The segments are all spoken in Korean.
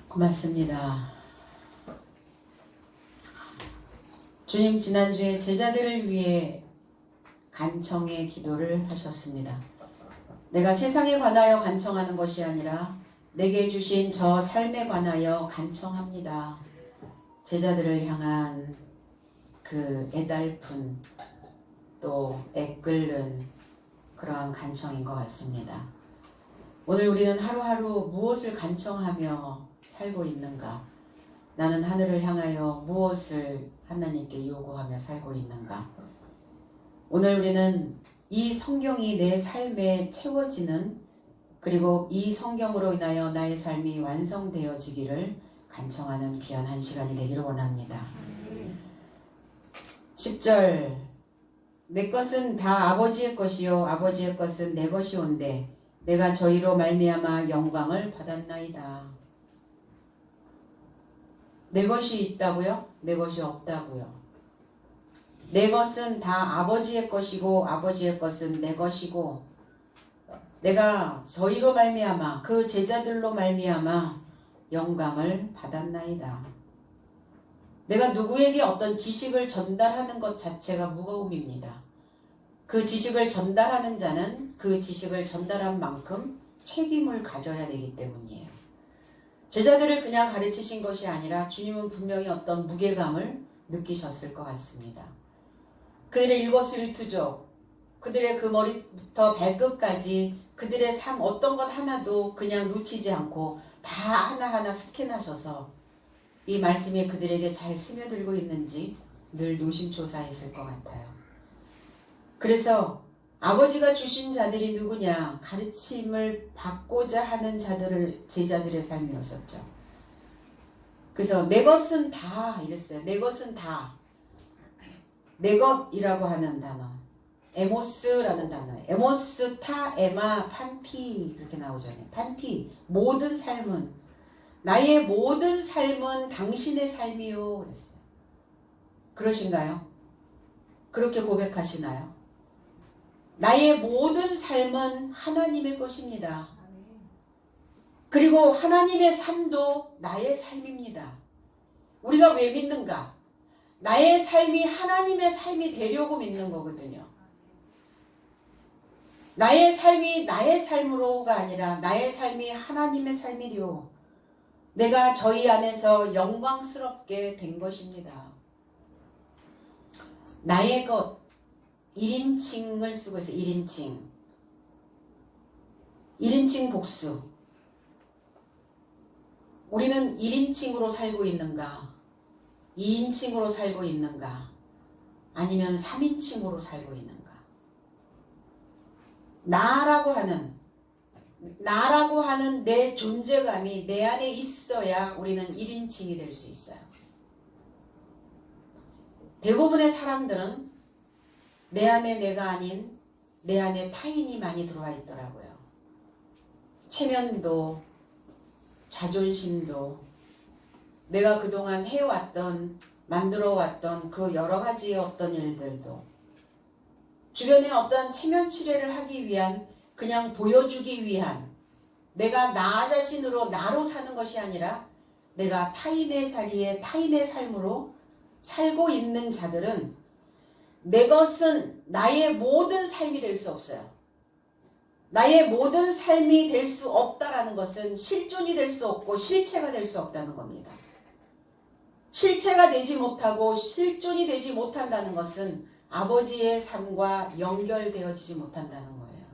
고맙습니다. 주님 지난주에 제자들을 위해 간청의 기도를 하셨습니다. 내가 세상에 관하여 간청하는 것이 아니라 내게 주신 저 삶에 관하여 간청합니다. 제자들을 향한 그 애달픈 또 애끓는 그러한 간청인 것 같습니다. 오늘 우리는 하루하루 무엇을 간청하며 살고 있는가? 나는 하늘을 향하여 무엇을 하나님께 요구하며 살고 있는가? 오늘 우리는 이 성경이 내 삶에 채워지는, 그리고 이 성경으로 인하여 나의 삶이 완성되어지기를 간청하는 귀한 한 시간이 되기를 원합니다. 10절, 내 것은 다 아버지의 것이요 아버지의 것은 내 것이온데 내가 저희로 말미암아 영광을 받았나이다. 내 것이 있다고요? 내 것이 없다고요? 내 것은 다 아버지의 것이고 아버지의 것은 내 것이고, 내가 저희로 말미암아 그 제자들로 말미암아 영광을 받았나이다. 내가 누구에게 어떤 지식을 전달하는 것 자체가 무거움입니다. 그 지식을 전달하는 자는 그 지식을 전달한 만큼 책임을 가져야 되기 때문이에요. 제자들을 그냥 가르치신 것이 아니라 주님은 분명히 어떤 무게감을 느끼셨을 것 같습니다. 그들의 일거수일투족, 그들의 그 머리부터 발끝까지 그들의 삶 어떤 것 하나도 그냥 놓치지 않고 다 하나하나 스캔하셔서 이 말씀이 그들에게 잘 스며들고 있는지 늘 노심초사했을 것 같아요. 그래서 아버지가 주신 자들이 누구냐? 가르침을 받고자 하는 자들을, 제자들의 삶이었었죠. 그래서 내 것은 다 이랬어요. 내 것은 다. 내 것이라고 하는 단어, 에모스라는 단어예요. 에모스, 타, 에마, 판티 이렇게 나오잖아요. 판티, 모든 삶은, 나의 모든 삶은 당신의 삶이요 그랬어요. 그러신가요? 그렇게 고백하시나요? 나의 모든 삶은 하나님의 것입니다. 그리고 하나님의 삶도 나의 삶입니다. 우리가 왜 믿는가? 나의 삶이 하나님의 삶이 되려고 믿는 거거든요. 나의 삶이 나의 삶으로가 아니라 나의 삶이 하나님의 삶이요. 내가 저희 안에서 영광스럽게 된 것입니다. 나의 것, 1인칭을 쓰고 있어요. 1인칭. 1인칭 복수. 우리는 1인칭으로 살고 있는가? 2인칭으로 살고 있는가? 아니면 3인칭으로 살고 있는가? 나라고 하는 내 존재감이 내 안에 있어야 우리는 1인칭이 될 수 있어요. 대부분의 사람들은 내 안에 내가 아닌 내 안에 타인이 많이 들어와 있더라고요. 체면도, 자존심도, 내가 그동안 해왔던, 만들어왔던 그 여러 가지의 어떤 일들도, 주변에 어떤 체면 치레를 하기 위한, 그냥 보여주기 위한, 내가 나 자신으로 나로 사는 것이 아니라 내가 타인의 자리에 타인의 삶으로 살고 있는 자들은 내 것은 나의 모든 삶이 될 수 없어요. 나의 모든 삶이 될 수 없다라는 것은 실존이 될 수 없고 실체가 될 수 없다는 겁니다. 실체가 되지 못하고 실존이 되지 못한다는 것은 아버지의 삶과 연결되어지지 못한다는 거예요.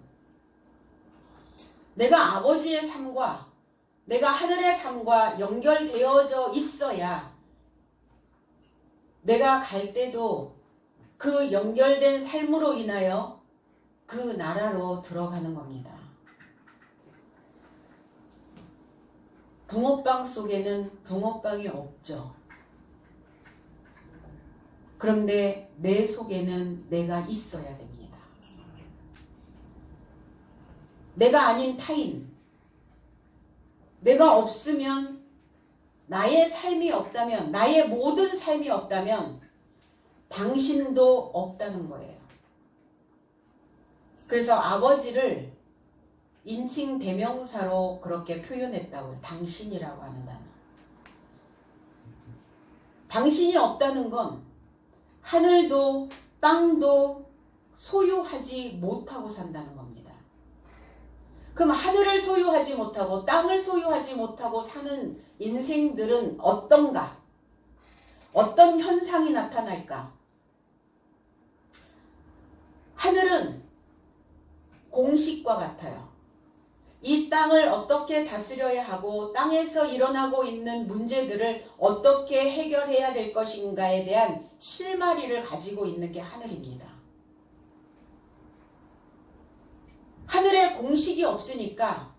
내가 아버지의 삶과 내가 하늘의 삶과 연결되어져 있어야 내가 갈 때도 그 연결된 삶으로 인하여 그 나라로 들어가는 겁니다. 붕어빵 속에는 붕어빵이 없죠. 그런데 내 속에는 내가 있어야 됩니다. 내가 아닌 타인, 내가 없으면, 나의 삶이 없다면, 나의 모든 삶이 없다면 당신도 없다는 거예요. 그래서 아버지를 인칭 대명사로 그렇게 표현했다고요. 당신이라고 하는 단어. 당신이 없다는 건 하늘도 땅도 소유하지 못하고 산다는 겁니다. 그럼 하늘을 소유하지 못하고 땅을 소유하지 못하고 사는 인생들은 어떤가? 어떤 현상이 나타날까? 하늘은 공식과 같아요. 이 땅을 어떻게 다스려야 하고 땅에서 일어나고 있는 문제들을 어떻게 해결해야 될 것인가에 대한 실마리를 가지고 있는 게 하늘입니다. 하늘에 공식이 없으니까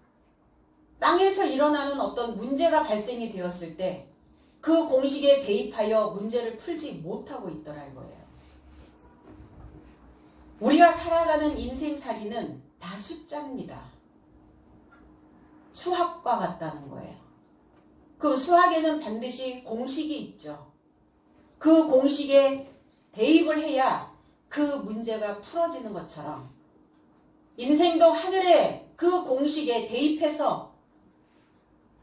땅에서 일어나는 어떤 문제가 발생이 되었을 때 그 공식에 대입하여 문제를 풀지 못하고 있더라 이거예요. 우리가 살아가는 인생살이는 다 숫자입니다. 수학과 같다는 거예요. 그 수학에는 반드시 공식이 있죠. 그 공식에 대입을 해야 그 문제가 풀어지는 것처럼 인생도 하늘의 그 공식에 대입해서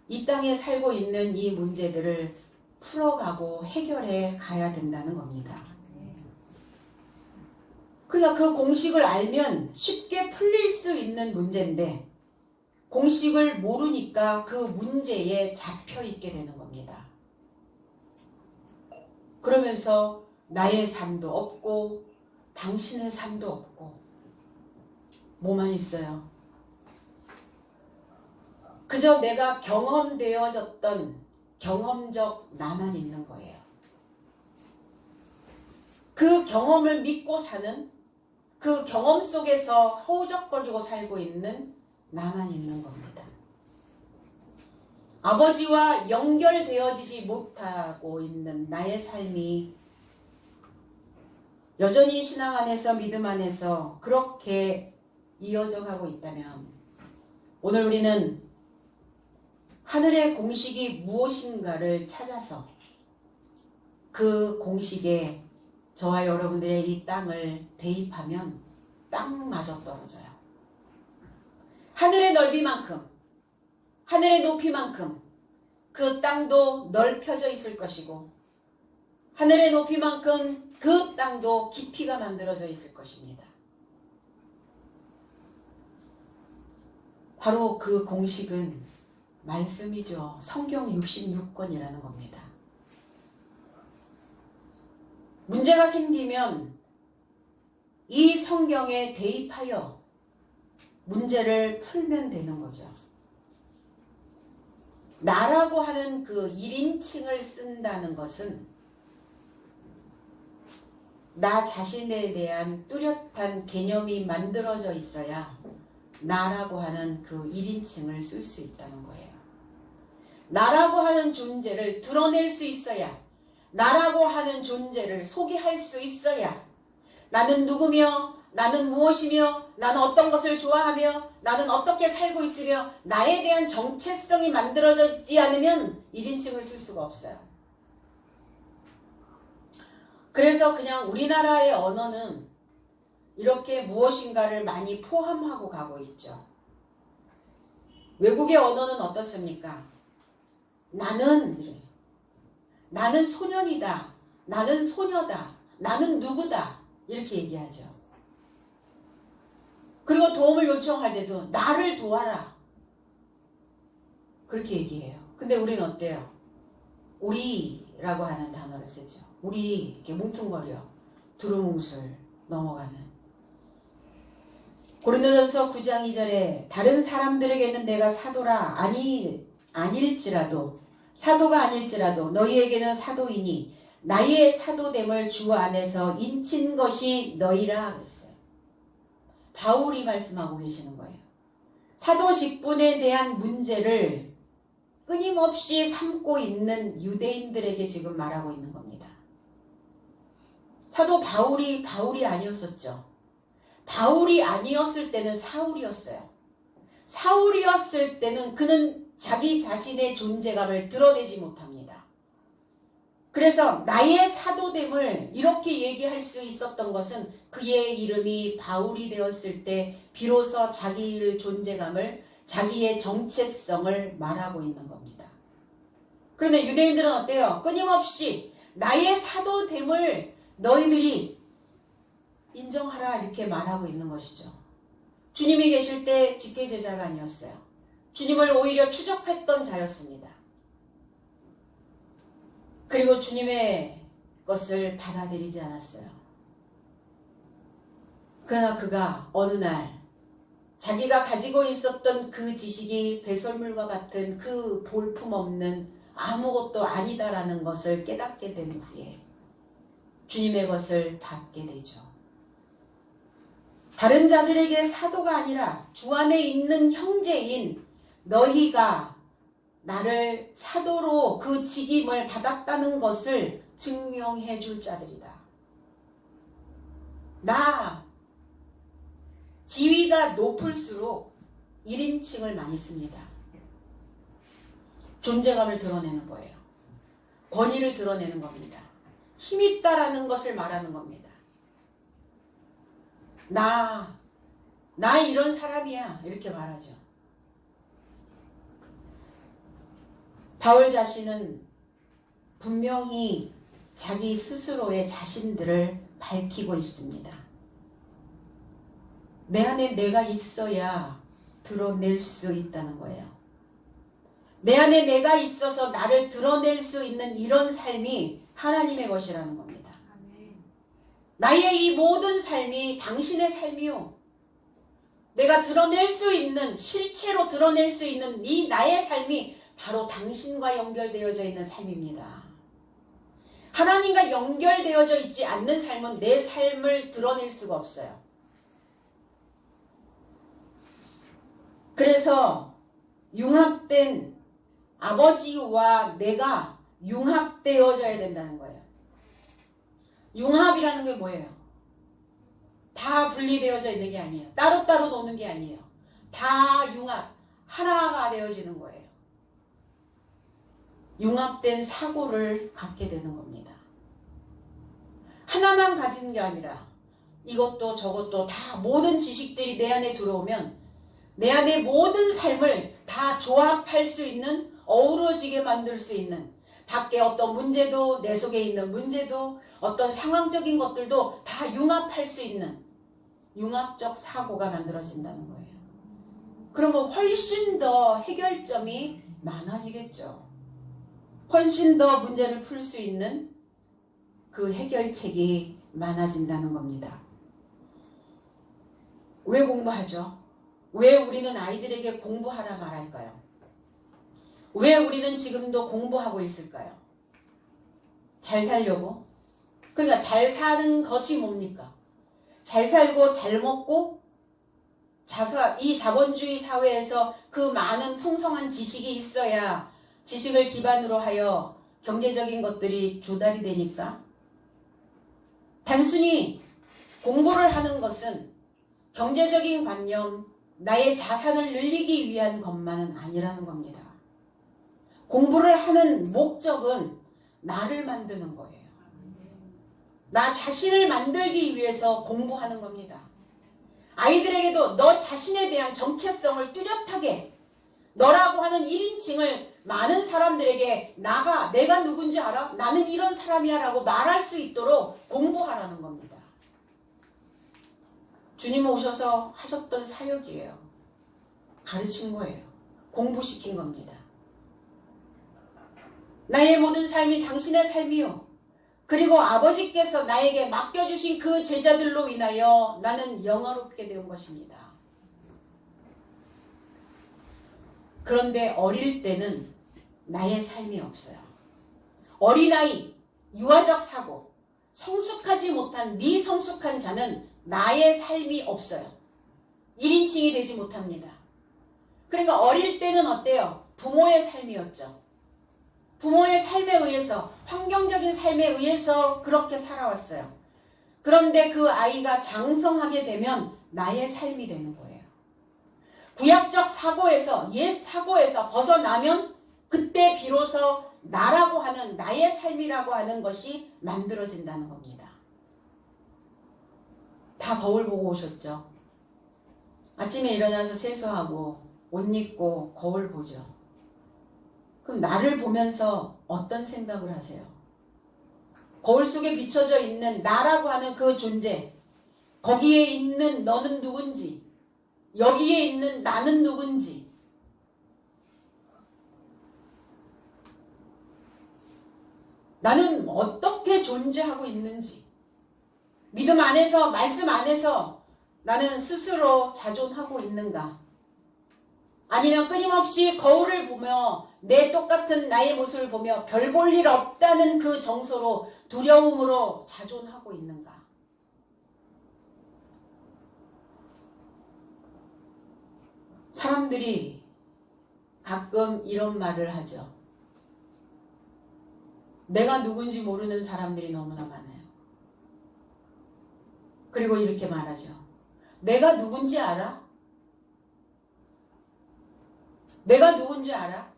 이 땅에 살고 있는 이 문제들을 풀어가고 해결해 가야 된다는 겁니다. 그러니까 그 공식을 알면 쉽게 풀릴 수 있는 문제인데 공식을 모르니까 그 문제에 잡혀 있게 되는 겁니다. 그러면서 나의 삶도 없고 당신의 삶도 없고 뭐만 있어요? 그저 내가 경험되어졌던 경험적 나만 있는 거예요. 그 경험을 믿고 사는 그 경험 속에서 허우적거리고 살고 있는 나만 있는 겁니다. 아버지와 연결되어지지 못하고 있는 나의 삶이 여전히 신앙 안에서 믿음 안에서 그렇게 이어져 가고 있다면 오늘 우리는 하늘의 공식이 무엇인가를 찾아서 그 공식에 저와 여러분들의 이 땅을 대입하면 땅마저 떨어져요. 하늘의 넓이만큼, 하늘의 높이만큼 그 땅도 넓혀져 있을 것이고 하늘의 높이만큼 그 땅도 깊이가 만들어져 있을 것입니다. 바로 그 공식은 말씀이죠. 성경 66권이라는 겁니다. 문제가 생기면 이 성경에 대입하여 문제를 풀면 되는 거죠. 나라고 하는 그 1인칭을 쓴다는 것은 나 자신에 대한 뚜렷한 개념이 만들어져 있어야 나라고 하는 그 1인칭을 쓸 수 있다는 거예요. 나라고 하는 존재를 드러낼 수 있어야, 나라고 하는 존재를 소개할 수 있어야 나는 누구며 나는 무엇이며 나는 어떤 것을 좋아하며 나는 어떻게 살고 있으며 나에 대한 정체성이 만들어져 있지 않으면 1인칭을 쓸 수가 없어요. 그래서 그냥 우리나라의 언어는 이렇게 무엇인가를 많이 포함하고 가고 있죠. 외국의 언어는 어떻습니까? 나는 소년이다. 나는 소녀다. 나는 누구다. 이렇게 얘기하죠. 그리고 도움을 요청할 때도 나를 도와라. 그렇게 얘기해요. 근데 우리는 어때요? 우리라고 하는 단어를 쓰죠. 우리 이렇게 뭉퉁거려. 두루뭉술 넘어가는. 고린도전서 9장 2절에 다른 사람들에게는 내가 사도라 아닐지라도 사도가 아닐지라도 너희에게는 사도이니 나의 사도됨을 주 안에서 인친 것이 너희라 그랬어요. 바울이 말씀하고 계시는 거예요. 사도 직분에 대한 문제를 끊임없이 삼고 있는 유대인들에게 지금 말하고 있는 겁니다. 사도 바울이 아니었었죠. 바울이 아니었을 때는 사울이었어요. 사울이었을 때는 그는 자기 자신의 존재감을 드러내지 못합니다. 그래서 나의 사도됨을 이렇게 얘기할 수 있었던 것은 그의 이름이 바울이 되었을 때 비로소 자기의 존재감을 자기의 정체성을 말하고 있는 겁니다. 그런데 유대인들은 어때요? 끊임없이 나의 사도됨을 너희들이 인정하라 이렇게 말하고 있는 것이죠. 주님이 계실 때 직계제자가 아니었어요. 주님을 오히려 추적했던 자였습니다. 그리고 주님의 것을 받아들이지 않았어요. 그러나 그가 어느 날 자기가 가지고 있었던 그 지식이 배설물과 같은 그 볼품없는 아무것도 아니다라는 것을 깨닫게 된 후에 주님의 것을 받게 되죠. 다른 자들에게 사도가 아니라 주 안에 있는 형제인 너희가 나를 사도로 그 직임을 받았다는 것을 증명해 줄 자들이다. 나 지위가 높을수록 1인칭을 많이 씁니다. 존재감을 드러내는 거예요. 권위를 드러내는 겁니다. 힘이 있다라는 것을 말하는 겁니다. 나 이런 사람이야 이렇게 말하죠. 바울 자신은 분명히 자기 스스로의 자신들을 밝히고 있습니다. 내 안에 내가 있어야 드러낼 수 있다는 거예요. 내 안에 내가 있어서 나를 드러낼 수 있는 이런 삶이 하나님의 것이라는 겁니다. 나의 이 모든 삶이 당신의 삶이요. 내가 드러낼 수 있는, 실체로 드러낼 수 있는 이 나의 삶이 바로 당신과 연결되어져 있는 삶입니다. 하나님과 연결되어져 있지 않는 삶은 내 삶을 드러낼 수가 없어요. 그래서 융합된 아버지와 내가 융합되어져야 된다는 거예요. 융합이라는 게 뭐예요? 다 분리되어져 있는 게 아니에요. 따로따로 노는 게 아니에요. 다 융합, 하나가 되어지는 거예요. 융합된 사고를 갖게 되는 겁니다. 하나만 가진 게 아니라 이것도 저것도 다 모든 지식들이 내 안에 들어오면 내 안에 모든 삶을 다 조합할 수 있는, 어우러지게 만들 수 있는, 밖에 어떤 문제도, 내 속에 있는 문제도, 어떤 상황적인 것들도 다 융합할 수 있는 융합적 사고가 만들어진다는 거예요. 그러면 훨씬 더 해결점이 많아지겠죠. 훨씬 더 문제를 풀 수 있는 그 해결책이 많아진다는 겁니다. 왜 공부하죠? 왜 우리는 아이들에게 공부하라 말할까요? 왜 우리는 지금도 공부하고 있을까요? 잘 살려고? 그러니까 잘 사는 것이 뭡니까? 잘 살고 잘 먹고 이 자본주의 사회에서 그 많은 풍성한 지식이 있어야 지식을 기반으로 하여 경제적인 것들이 조달이 되니까 단순히 공부를 하는 것은 경제적인 관념, 나의 자산을 늘리기 위한 것만은 아니라는 겁니다. 공부를 하는 목적은 나를 만드는 거예요. 나 자신을 만들기 위해서 공부하는 겁니다. 아이들에게도 너 자신에 대한 정체성을 뚜렷하게, 너라고 하는 1인칭을 많은 사람들에게 내가 누군지 알아? 나는 이런 사람이야 라고 말할 수 있도록 공부하라는 겁니다. 주님 오셔서 하셨던 사역이에요. 가르친 거예요. 공부시킨 겁니다. 나의 모든 삶이 당신의 삶이요. 그리고 아버지께서 나에게 맡겨주신 그 제자들로 인하여 나는 영화롭게 된 것입니다. 그런데 어릴 때는 나의 삶이 없어요. 어린아이, 유아적 사고, 성숙하지 못한 미성숙한 자는 나의 삶이 없어요. 1인칭이 되지 못합니다. 그러니까 어릴 때는 어때요? 부모의 삶이었죠. 부모의 삶에 의해서, 환경적인 삶에 의해서 그렇게 살아왔어요. 그런데 그 아이가 장성하게 되면 나의 삶이 되는 거예요. 구약적 사고에서, 옛 사고에서 벗어나면 그때 비로소 나라고 하는, 나의 삶이라고 하는 것이 만들어진다는 겁니다. 다 거울 보고 오셨죠? 아침에 일어나서 세수하고 옷 입고 거울 보죠. 그럼 나를 보면서 어떤 생각을 하세요? 거울 속에 비춰져 있는 나라고 하는 그 존재, 거기에 있는 너는 누군지, 여기에 있는 나는 누군지, 나는 어떻게 존재하고 있는지, 믿음 안에서, 말씀 안에서 나는 스스로 자존하고 있는가? 아니면 끊임없이 거울을 보며 내 똑같은 나의 모습을 보며 별 볼 일 없다는 그 정서로 두려움으로 자존하고 있는가? 사람들이 가끔 이런 말을 하죠. 내가 누군지 모르는 사람들이 너무나 많아요. 그리고 이렇게 말하죠. 내가 누군지 알아? 내가 누군지 알아?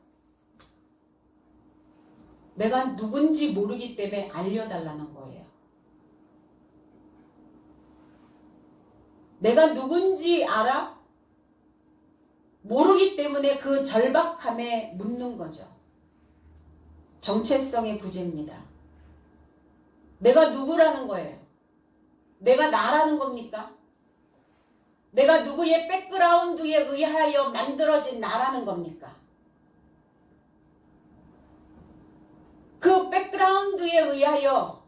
내가 누군지 모르기 때문에 알려달라는 거예요. 내가 누군지 알아? 모르기 때문에 그 절박함에 묻는 거죠. 정체성의 부재입니다. 내가 누구라는 거예요? 내가 나라는 겁니까? 내가 누구의 백그라운드에 의하여 만들어진 나라는 겁니까? 그 백그라운드에 의하여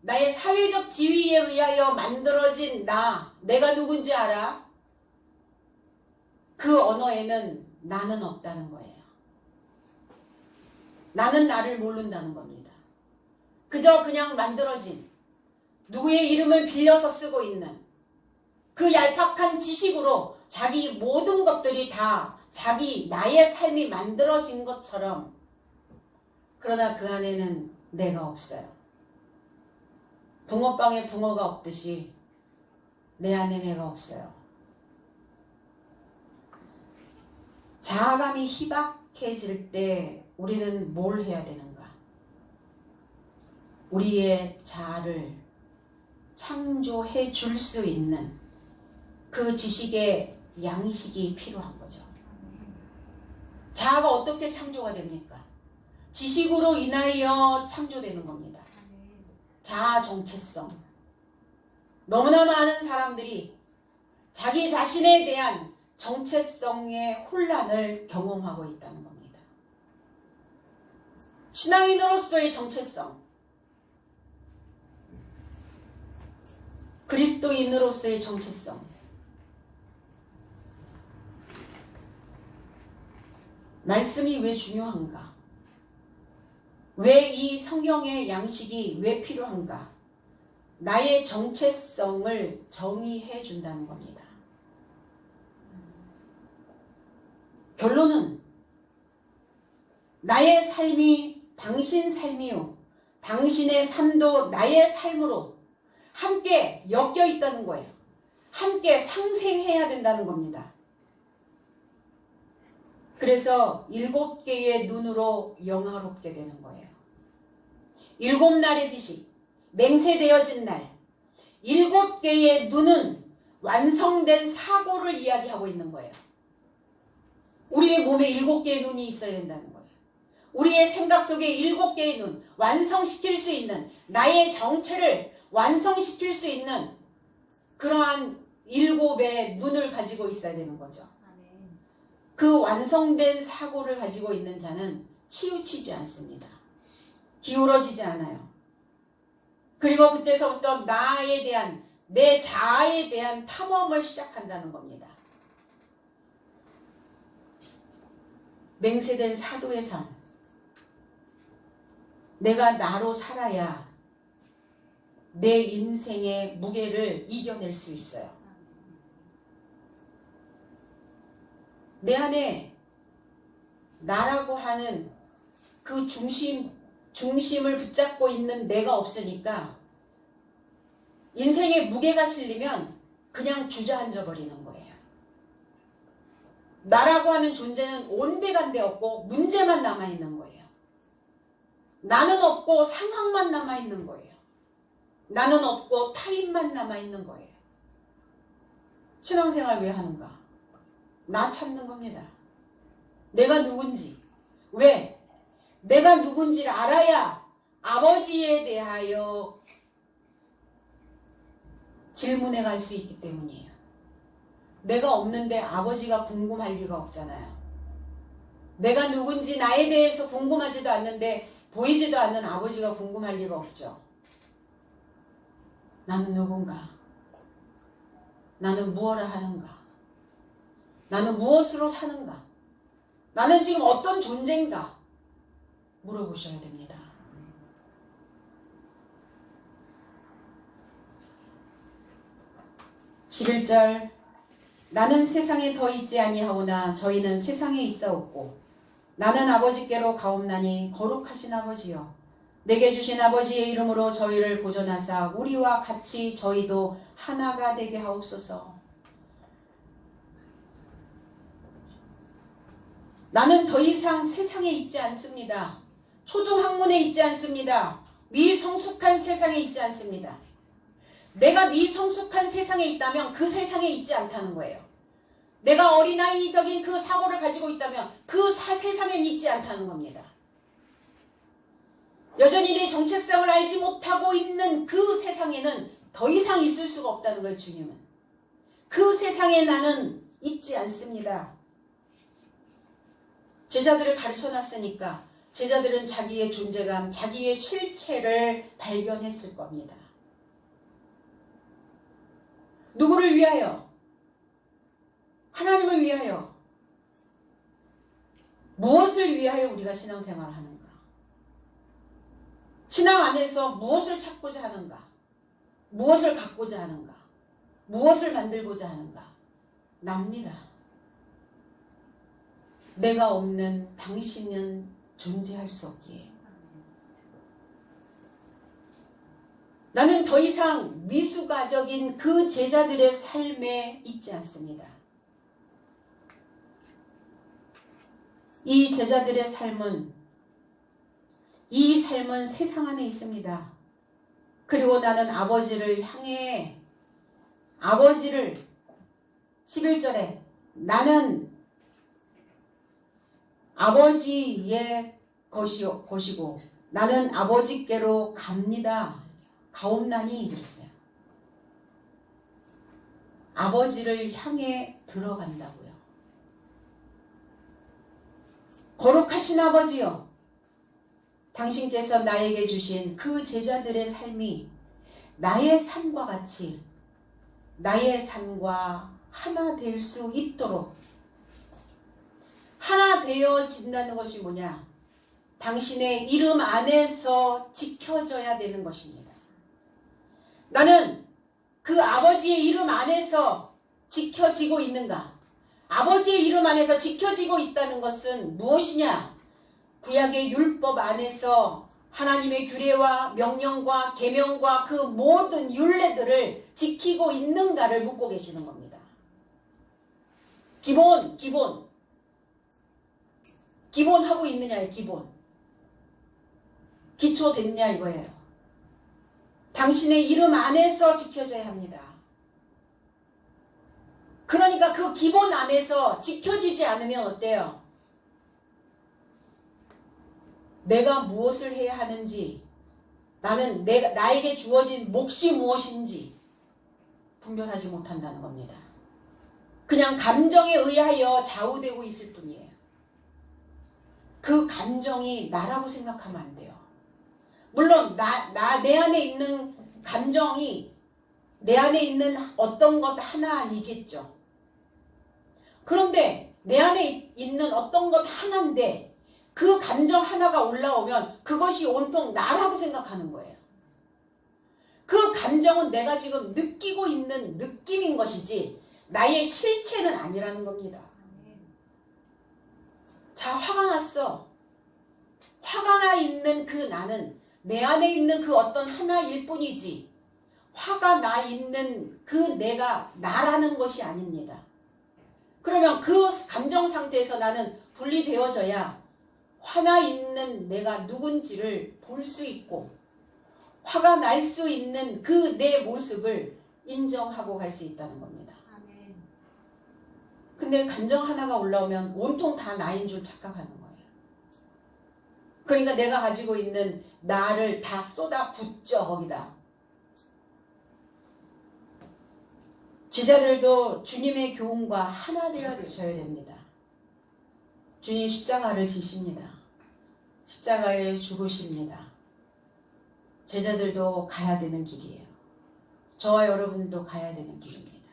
나의 사회적 지위에 의하여 만들어진 내가 누군지 알아? 그 언어에는 나는 없다는 거예요. 나는 나를 모른다는 겁니다. 그저 그냥 만들어진 누구의 이름을 빌려서 쓰고 있는 그 얄팍한 지식으로 자기 모든 것들이 다 자기 나의 삶이 만들어진 것처럼, 그러나 그 안에는 내가 없어요. 붕어빵에 붕어가 없듯이 내 안에 내가 없어요. 자아감이 희박해질 때 우리는 뭘 해야 되는가? 우리의 자아를 창조해 줄 수 있는 그 지식의 양식이 필요한 거죠. 자아가 어떻게 창조가 됩니까? 지식으로 인하여 창조되는 겁니다. 자아 정체성. 너무나 많은 사람들이 자기 자신에 대한 정체성의 혼란을 경험하고 있다는 겁니다. 신앙인으로서의 정체성, 그리스도인으로서의 정체성, 말씀이 왜 중요한가? 왜 이 성경의 양식이 왜 필요한가? 나의 정체성을 정의해 준다는 겁니다. 결론은 나의 삶이 당신 삶이요, 당신의 삶도 나의 삶으로 함께 엮여 있다는 거예요. 함께 상생해야 된다는 겁니다. 그래서 7개의 눈으로 영화롭게 되는 거예요. 7날의 지식, 맹세되어진 날, 7개의 눈은 완성된 사고를 이야기하고 있는 거예요. 우리의 몸에 7개의 눈이 있어야 된다는 거예요. 우리의 생각 속에 7개의 눈, 완성시킬 수 있는, 나의 정체를 완성시킬 수 있는 그러한 7의 눈을 가지고 있어야 되는 거죠. 그 완성된 사고를 가지고 있는 자는 치우치지 않습니다. 기울어지지 않아요. 그리고 그때서부터 나에 대한, 내 자아에 대한 탐험을 시작한다는 겁니다. 맹세된 사도의 삶. 내가 나로 살아야 내 인생의 무게를 이겨낼 수 있어요. 내 안에 나라고 하는 그 중심을 붙잡고 있는 내가 없으니까 인생의 무게가 실리면 그냥 주저앉아 버리는 거예요. 나라고 하는 존재는 온데간데 없고 문제만 남아있는 거예요. 나는 없고 상황만 남아있는 거예요. 나는 없고 타인만 남아있는 거예요. 신앙생활 왜 하는가? 나 찾는 겁니다. 내가 누군지. 왜? 내가 누군지를 알아야 아버지에 대하여 질문해 갈 수 있기 때문이에요. 내가 없는데 아버지가 궁금할 리가 없잖아요. 내가 누군지 나에 대해서 궁금하지도 않는데 보이지도 않는 아버지가 궁금할 리가 없죠. 나는 누군가? 나는 무엇을 하는가? 나는 무엇으로 사는가? 나는 지금 어떤 존재인가? 물어보셔야 됩니다. (11절) 나는 세상에 더 있지 아니하오나 저희는 세상에 있사옵고 나는 아버지께로 가옵나니 거룩하신 아버지여 내게 주신 아버지의 이름으로 저희를 보존하사 우리와 같이 저희도 하나가 되게 하옵소서. 나는 더 이상 세상에 있지 않습니다. 초등학문에 있지 않습니다. 미성숙한 세상에 있지 않습니다. 내가 미성숙한 세상에 있다면 그 세상에 있지 않다는 거예요. 내가 어린아이적인 그 사고를 가지고 있다면 그 세상엔 있지 않다는 겁니다. 여전히 내 정체성을 알지 못하고 있는 그 세상에는 더 이상 있을 수가 없다는 거예요. 주님은. 그 세상에 나는 있지 않습니다. 제자들을 가르쳐놨으니까 제자들은 자기의 존재감, 자기의 실체를 발견했을 겁니다. 누구를 위하여? 하나님을 위하여. 무엇을 위하여 우리가 신앙생활을 하는가? 신앙 안에서 무엇을 찾고자 하는가? 무엇을 갖고자 하는가? 무엇을 만들고자 하는가? 납니다. 내가 없는 당신은 존재할 수 없기에. 나는 더 이상 미숙아적인 그 제자들의 삶에 있지 않습니다. 이 제자들의 삶은 세상 안에 있습니다. 그리고 나는 아버지를 향해 11절에 나는 아버지의 것이고 나는 아버지께로 갑니다. 가옵나니 그랬어요. 아버지를 향해 들어간다고요. 거룩하신 아버지여, 당신께서 나에게 주신 그 제자들의 삶이 나의 삶과 같이 나의 삶과 하나 될 수 있도록, 하나 되어진다는 것이 뭐냐? 당신의 이름 안에서 지켜져야 되는 것입니다. 나는 그 아버지의 이름 안에서 지켜지고 있는가? 아버지의 이름 안에서 지켜지고 있다는 것은 무엇이냐? 구약의 율법 안에서 하나님의 규례와 명령과 계명과 그 모든 율례들을 지키고 있는가를 묻고 계시는 겁니다. 기본하고 있느냐의 기본. 기초 됐냐 이거예요. 당신의 이름 안에서 지켜져야 합니다. 그러니까 그 기본 안에서 지켜지지 않으면 어때요? 내가 무엇을 해야 하는지, 나에게 주어진 몫이 무엇인지 분별하지 못한다는 겁니다. 그냥 감정에 의하여 좌우되고 있을 뿐이에요. 그 감정이 나라고 생각하면 안 돼요. 물론 내 안에 있는 감정이 내 안에 있는 어떤 것 하나이겠죠. 그런데 내 안에 있는 어떤 것 하나인데 그 감정 하나가 올라오면 그것이 온통 나라고 생각하는 거예요. 그 감정은 내가 지금 느끼고 있는 느낌인 것이지 나의 실체는 아니라는 겁니다. 자, 화가 났어. 화가 나 있는 그 나는 내 안에 있는 그 어떤 하나일 뿐이지 화가 나 있는 그 내가 나라는 것이 아닙니다. 그러면 그 감정 상태에서 나는 분리되어져야 화나 있는 내가 누군지를 볼 수 있고 화가 날 수 있는 그 내 모습을 인정하고 갈 수 있다는 겁니다. 근데 감정 하나가 올라오면 온통 다 나인 줄 착각하는 거예요. 그러니까 내가 가지고 있는 나를 다 쏟아 붓죠, 거기다. 제자들도 주님의 교훈과 하나 되어져야 됩니다. 주님 십자가를 지십니다. 십자가에 죽으십니다. 제자들도 가야 되는 길이에요. 저와 여러분도 가야 되는 길입니다.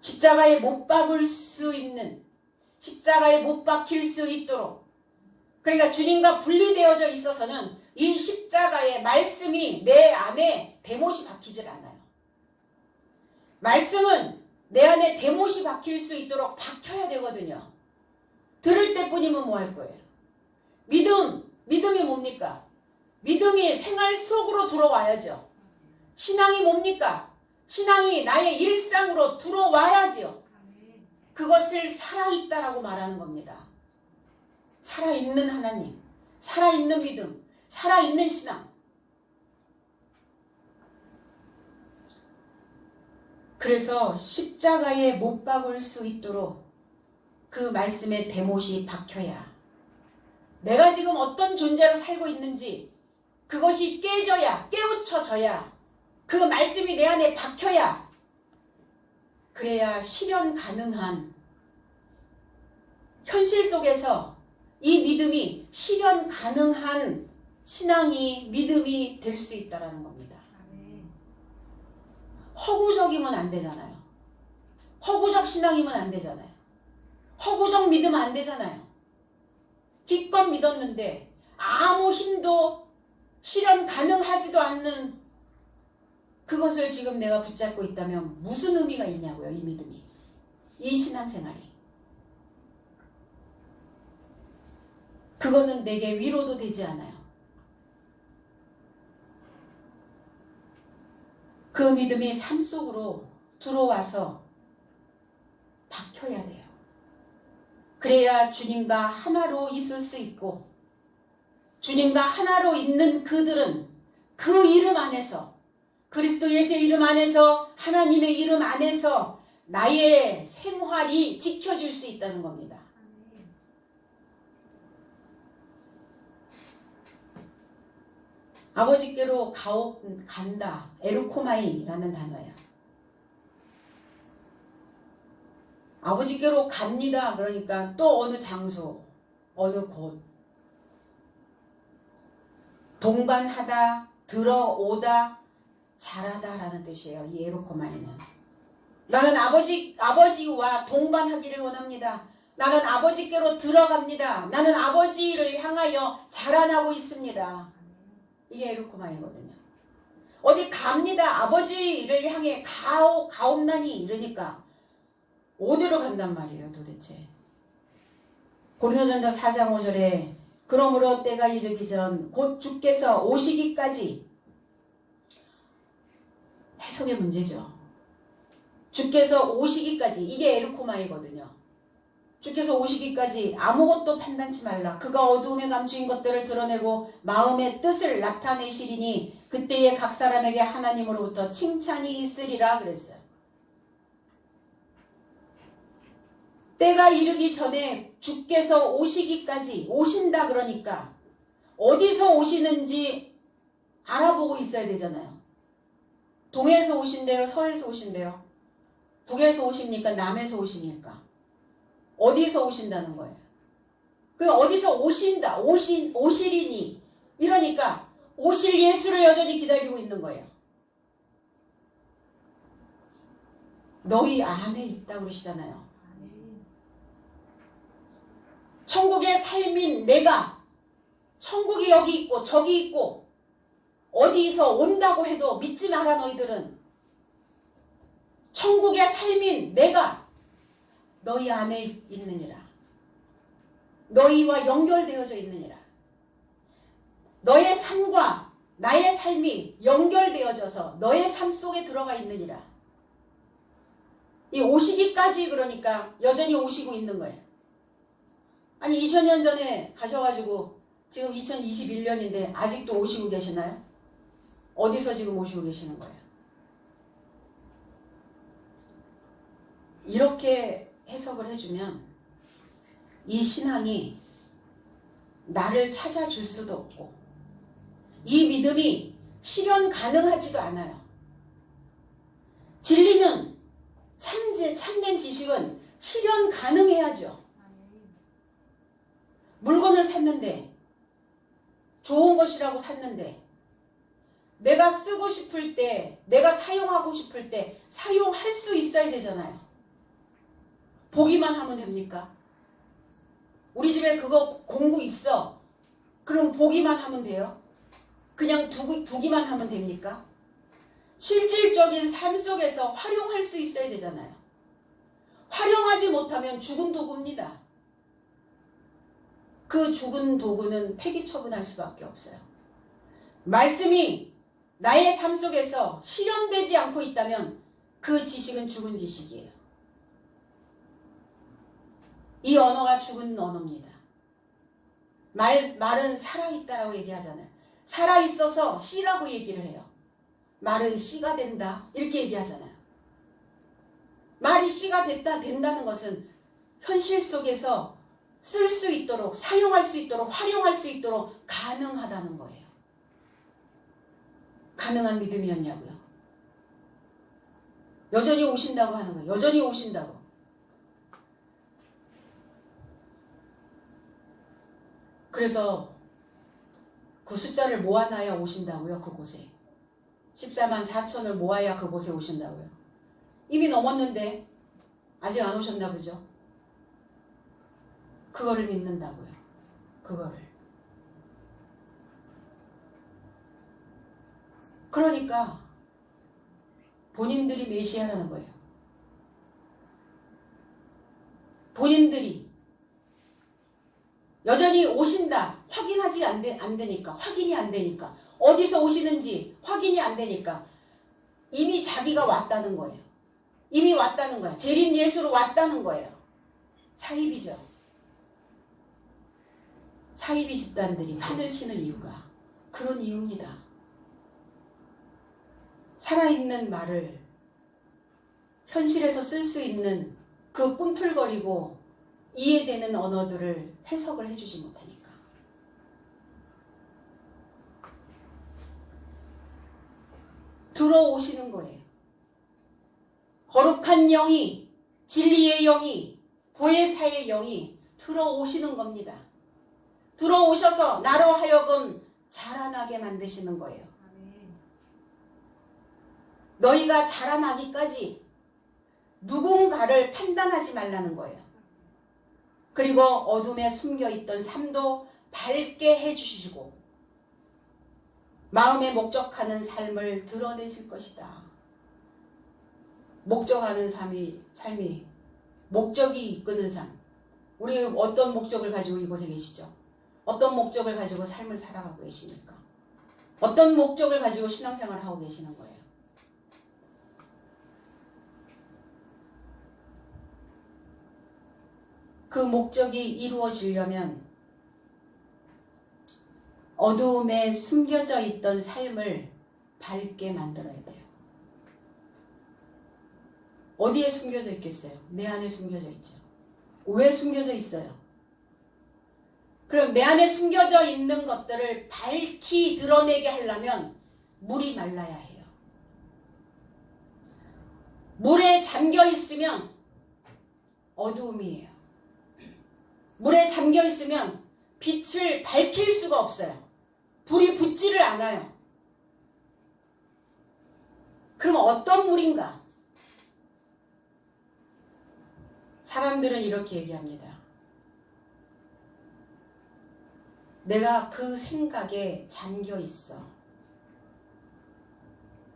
십자가에 못 박을 수 있는, 십자가에 못 박힐 수 있도록, 그러니까 주님과 분리되어져 있어서는 이 십자가의 말씀이 내 안에 대못이 박히질 않아요. 말씀은 내 안에 대못이 박힐 수 있도록 박혀야 되거든요. 들을 때뿐이면 뭐 할 거예요? 믿음이 뭡니까? 믿음이 생활 속으로 들어와야죠. 신앙이 뭡니까? 신앙이 나의 일상으로 들어와야죠. 그것을 살아있다라고 말하는 겁니다. 살아있는 하나님, 살아있는 믿음, 살아있는 신앙. 그래서 십자가에 못 박을 수 있도록 그 말씀의 대못이 박혀야, 내가 지금 어떤 존재로 살고 있는지 그것이 깨져야, 깨우쳐져야, 그 말씀이 내 안에 박혀야, 그래야 실현 가능한, 현실 속에서 이 믿음이 실현 가능한 신앙이, 믿음이 될 수 있다는 겁니다. 허구적이면 안 되잖아요. 허구적 신앙이면 안 되잖아요. 허구적 믿으면 안 되잖아요. 기껏 믿었는데 아무 힘도 실현 가능하지도 않는 그것을 지금 내가 붙잡고 있다면 무슨 의미가 있냐고요, 이 믿음이. 이 신앙생활이. 그거는 내게 위로도 되지 않아요. 그 믿음이 삶 속으로 들어와서 박혀야 돼요. 그래야 주님과 하나로 있을 수 있고, 주님과 하나로 있는 그들은 그 이름 안에서, 그리스도 예수의 이름 안에서, 하나님의 이름 안에서 나의 생활이 지켜질 수 있다는 겁니다. 아버지께로 간다. 에르코마이라는 단어예요. 아버지께로 갑니다. 그러니까 또 어느 장소, 어느 곳. 동반하다, 들어오다, 잘하다라는 뜻이에요. 이 에르코마이는. 나는 아버지와 동반하기를 원합니다. 나는 아버지께로 들어갑니다. 나는 아버지를 향하여 자라나고 있습니다. 이게 에르코마이거든요. 어디 갑니다. 아버지를 향해 가옵나니 이러니까 어디로 간단 말이에요, 도대체. 고린도전서 4장 5절에 그러므로 때가 이르기 전 곧 주께서 오시기까지, 해석의 문제죠. 주께서 오시기까지, 이게 에르코마이거든요. 주께서 오시기까지 아무것도 판단치 말라. 그가 어두움에 감추인 것들을 드러내고 마음의 뜻을 나타내시리니 그때에 각 사람에게 하나님으로부터 칭찬이 있으리라 그랬어요. 때가 이르기 전에 주께서 오시기까지, 오신다 그러니까 어디서 오시는지 알아보고 있어야 되잖아요. 동에서 오신대요? 서에서 오신대요? 북에서 오십니까? 남에서 오십니까? 어디서 오신다는 거예요? 그 어디서 오신다, 오시리니 이러니까 오실 예수를 여전히 기다리고 있는 거예요. 너희 안에 있다고 그러시잖아요. 천국의 삶인 내가, 천국이 여기 있고 저기 있고 어디서 온다고 해도 믿지 마라. 너희들은 천국의 삶인 내가 너희 안에 있느니라. 너희와 연결되어져 있느니라. 너의 삶과 나의 삶이 연결되어져서 너의 삶 속에 들어가 있느니라. 이 오시기까지 그러니까 여전히 오시고 있는 거예요. 아니 2000년 전에 가셔가지고 지금 2021년인데 아직도 오시고 계시나요? 어디서 지금 오시고 계시는 거예요? 이렇게 해석을 해주면 이 신앙이 나를 찾아줄 수도 없고 이 믿음이 실현 가능하지도 않아요. 진리는 참된 지식은 실현 가능해야죠. 물건을 샀는데 좋은 것이라고 샀는데 내가 쓰고 싶을 때 내가 사용하고 싶을 때 사용할 수 있어야 되잖아요. 보기만 하면 됩니까? 우리 집에 그거 공구 있어. 그럼 보기만 하면 돼요? 그냥 두기만 하면 됩니까? 실질적인 삶 속에서 활용할 수 있어야 되잖아요. 활용하지 못하면 죽은 도구입니다. 그 죽은 도구는 폐기 처분할 수밖에 없어요. 말씀이 나의 삶 속에서 실현되지 않고 있다면 그 지식은 죽은 지식이에요. 이 언어가 죽은 언어입니다. 말은 살아있다라고 얘기하잖아요. 살아있어서 씨라고 얘기를 해요. 말은 씨가 된다 이렇게 얘기하잖아요. 말이 씨가 된다는 것은 현실 속에서 쓸 수 있도록 사용할 수 있도록 활용할 수 있도록 가능하다는 거예요. 가능한 믿음이었냐고요. 여전히 오신다고 하는 거예요. 여전히 오신다고. 그래서 그 숫자를 모아놔야 오신다고요. 그곳에 14만 4천을 모아야 그곳에 오신다고요. 이미 넘었는데 아직 안 오셨나 보죠. 그거를 믿는다고요. 그거를. 그러니까 본인들이 메시아라는 거예요. 본인들이 여전히 오신다. 확인하지 안 되니까. 확인이 안 되니까. 어디서 오시는지 확인이 안 되니까. 이미 자기가 왔다는 거예요. 이미 왔다는 거야. 재림 예수로 왔다는 거예요. 사이비죠. 사이비 집단들이 판을 치는 이유가 그런 이유입니다. 살아있는 말을 현실에서 쓸 수 있는 그 꿈틀거리고 이해되는 언어들을 해석을 해주지 못하니까. 들어오시는 거예요. 거룩한 영이, 진리의 영이, 보혜사의 영이 들어오시는 겁니다. 들어오셔서 나로 하여금 자라나게 만드시는 거예요. 너희가 자라나기까지 누군가를 판단하지 말라는 거예요. 그리고 어둠에 숨겨있던 삶도 밝게 해주시고 마음에 목적하는 삶을 드러내실 것이다. 목적하는 삶이 목적이 이끄는 삶. 우리 어떤 목적을 가지고 이곳에 계시죠? 어떤 목적을 가지고 삶을 살아가고 계십니까? 어떤 목적을 가지고 신앙생활을 하고 계시는 거예요? 그 목적이 이루어지려면 어두움에 숨겨져 있던 삶을 밝게 만들어야 돼요. 어디에 숨겨져 있겠어요? 내 안에 숨겨져 있죠. 왜 숨겨져 있어요? 그럼 내 안에 숨겨져 있는 것들을 밝히 드러내게 하려면 물이 말라야 해요. 물에 잠겨 있으면 어두움이에요. 물에 잠겨 있으면 빛을 밝힐 수가 없어요. 불이 붙지를 않아요. 그럼 어떤 물인가? 사람들은 이렇게 얘기합니다. 내가 그 생각에 잠겨 있어.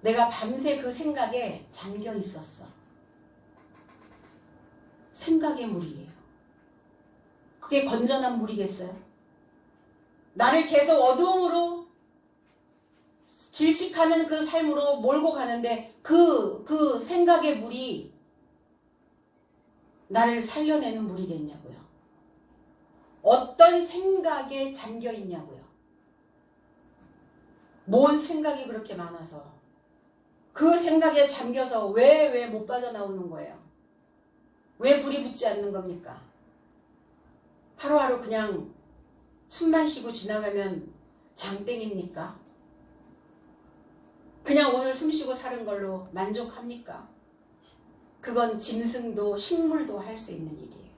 내가 밤새 그 생각에 잠겨 있었어. 생각의 물이에요. 그게 건전한 물이겠어요? 나를 계속 어두움으로 질식하는 그 삶으로 몰고 가는데 그 생각의 물이 나를 살려내는 물이겠냐고요. 어떤 생각에 잠겨 있냐고요. 뭔 생각이 그렇게 많아서 그 생각에 잠겨서 왜 못 빠져나오는 거예요? 왜 불이 붙지 않는 겁니까? 하루하루 그냥 숨만 쉬고 지나가면 장땡입니까? 그냥 오늘 숨 쉬고 사는 걸로 만족합니까? 그건 짐승도 식물도 할 수 있는 일이에요.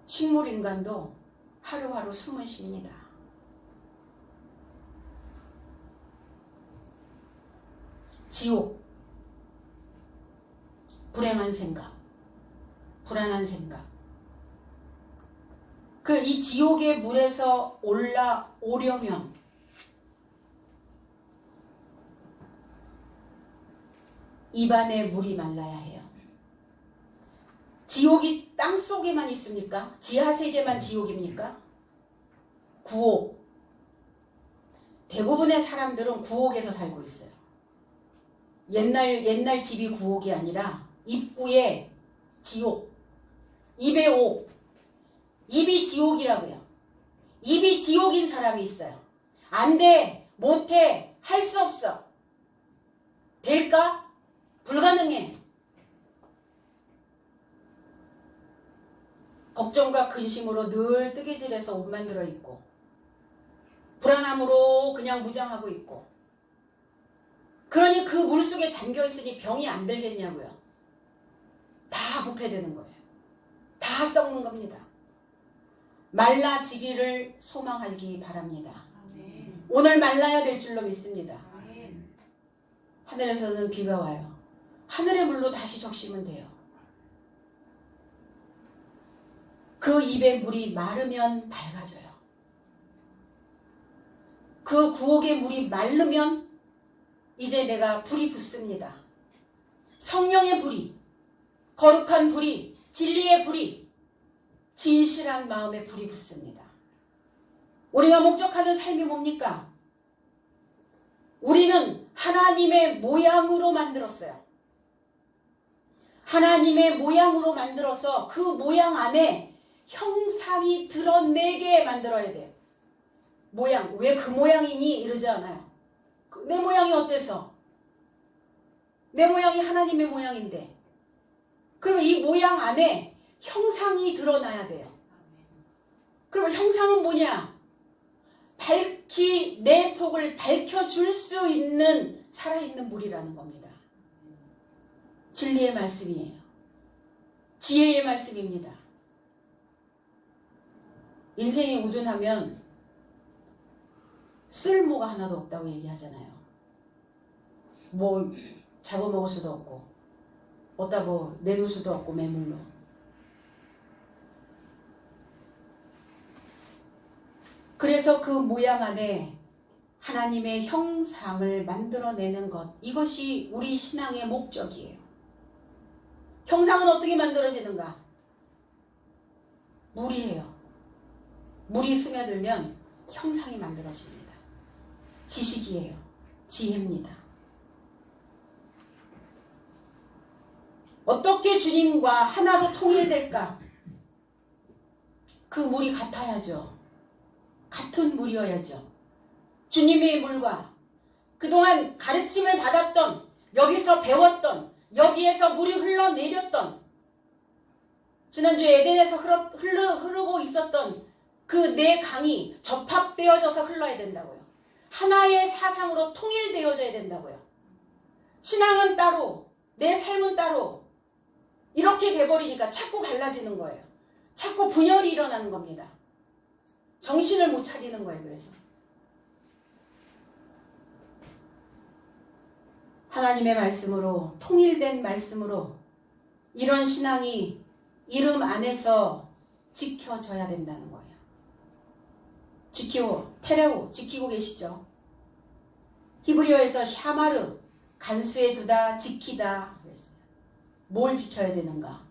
식물인간도 하루하루 숨을 쉽니다. 지옥, 불행한 생각, 불안한 생각. 이 지옥의 물에서 올라오려면 입안에 물이 말라야 해요. 지옥이 땅속에만 있습니까? 지하세계만 지옥입니까? 구옥. 대부분의 사람들은 구옥에서 살고 있어요. 옛날 집이 구옥이 아니라 입구에 지옥. 입에 옥. 입이 지옥이라고요. 입이 지옥인 사람이 있어요. 안 돼, 못해, 할 수 없어. 될까? 불가능해. 걱정과 근심으로 늘 뜨개질해서 옷 만들어 입고, 불안함으로 그냥 무장하고 있고, 그러니 그 물속에 잠겨있으니 병이 안 들겠냐고요. 다 부패되는 거예요. 다 썩는 겁니다. 말라지기를 소망하기 바랍니다. 아멘. 오늘 말라야 될 줄로 믿습니다. 아멘. 하늘에서는 비가 와요. 하늘의 물로 다시 적시면 돼요. 그 입의 물이 마르면 밝아져요. 그 구옥의 물이 마르면 이제 내가 불이 붙습니다. 성령의 불이, 거룩한 불이, 진리의 불이, 진실한 마음의 불이 붙습니다. 우리가 목적하는 삶이 뭡니까? 우리는 하나님의 모양으로 만들었어요. 하나님의 모양으로 만들어서 그 모양 안에 형상이 드러내게 만들어야 돼요. 모양, 왜 그 모양이니? 이러지 않아요. 내 모양이 어때서? 내 모양이 하나님의 모양인데. 그럼 이 모양 안에 형상이 드러나야 돼요. 그럼 형상은 뭐냐? 밝히 내 속을 밝혀줄 수 있는 살아있는 물이라는 겁니다. 진리의 말씀이에요. 지혜의 말씀입니다. 인생이 우둔하면 쓸모가 하나도 없다고 얘기하잖아요. 뭐 잡아먹을 수도 없고 어디다 뭐 내놓을 수도 없고 매물로. 그래서 그 모양 안에 하나님의 형상을 만들어내는 것, 이것이 우리 신앙의 목적이에요. 형상은 어떻게 만들어지는가? 물이에요. 물이 스며들면 형상이 만들어집니다. 지식이에요. 지혜입니다. 어떻게 주님과 하나로 통일될까? 그 물이 같아야죠. 같은 물이어야죠. 주님의 물과 그동안 가르침을 받았던, 여기서 배웠던, 여기에서 물이 흘러내렸던, 지난주에 에덴에서 흐르고 있었던 그 내 강이 접합되어져서 흘러야 된다고요. 하나의 사상으로 통일되어져야 된다고요. 신앙은 따로, 내 삶은 따로, 이렇게 돼버리니까 자꾸 갈라지는 거예요. 자꾸 분열이 일어나는 겁니다. 정신을 못 차리는 거예요. 그래서 하나님의 말씀으로, 통일된 말씀으로 이런 신앙이 이름 안에서 지켜져야 된다는 거예요. 테레오 지키고 계시죠? 히브리어에서 샤마르, 간수에 두다, 지키다 그랬어요. 뭘 지켜야 되는가?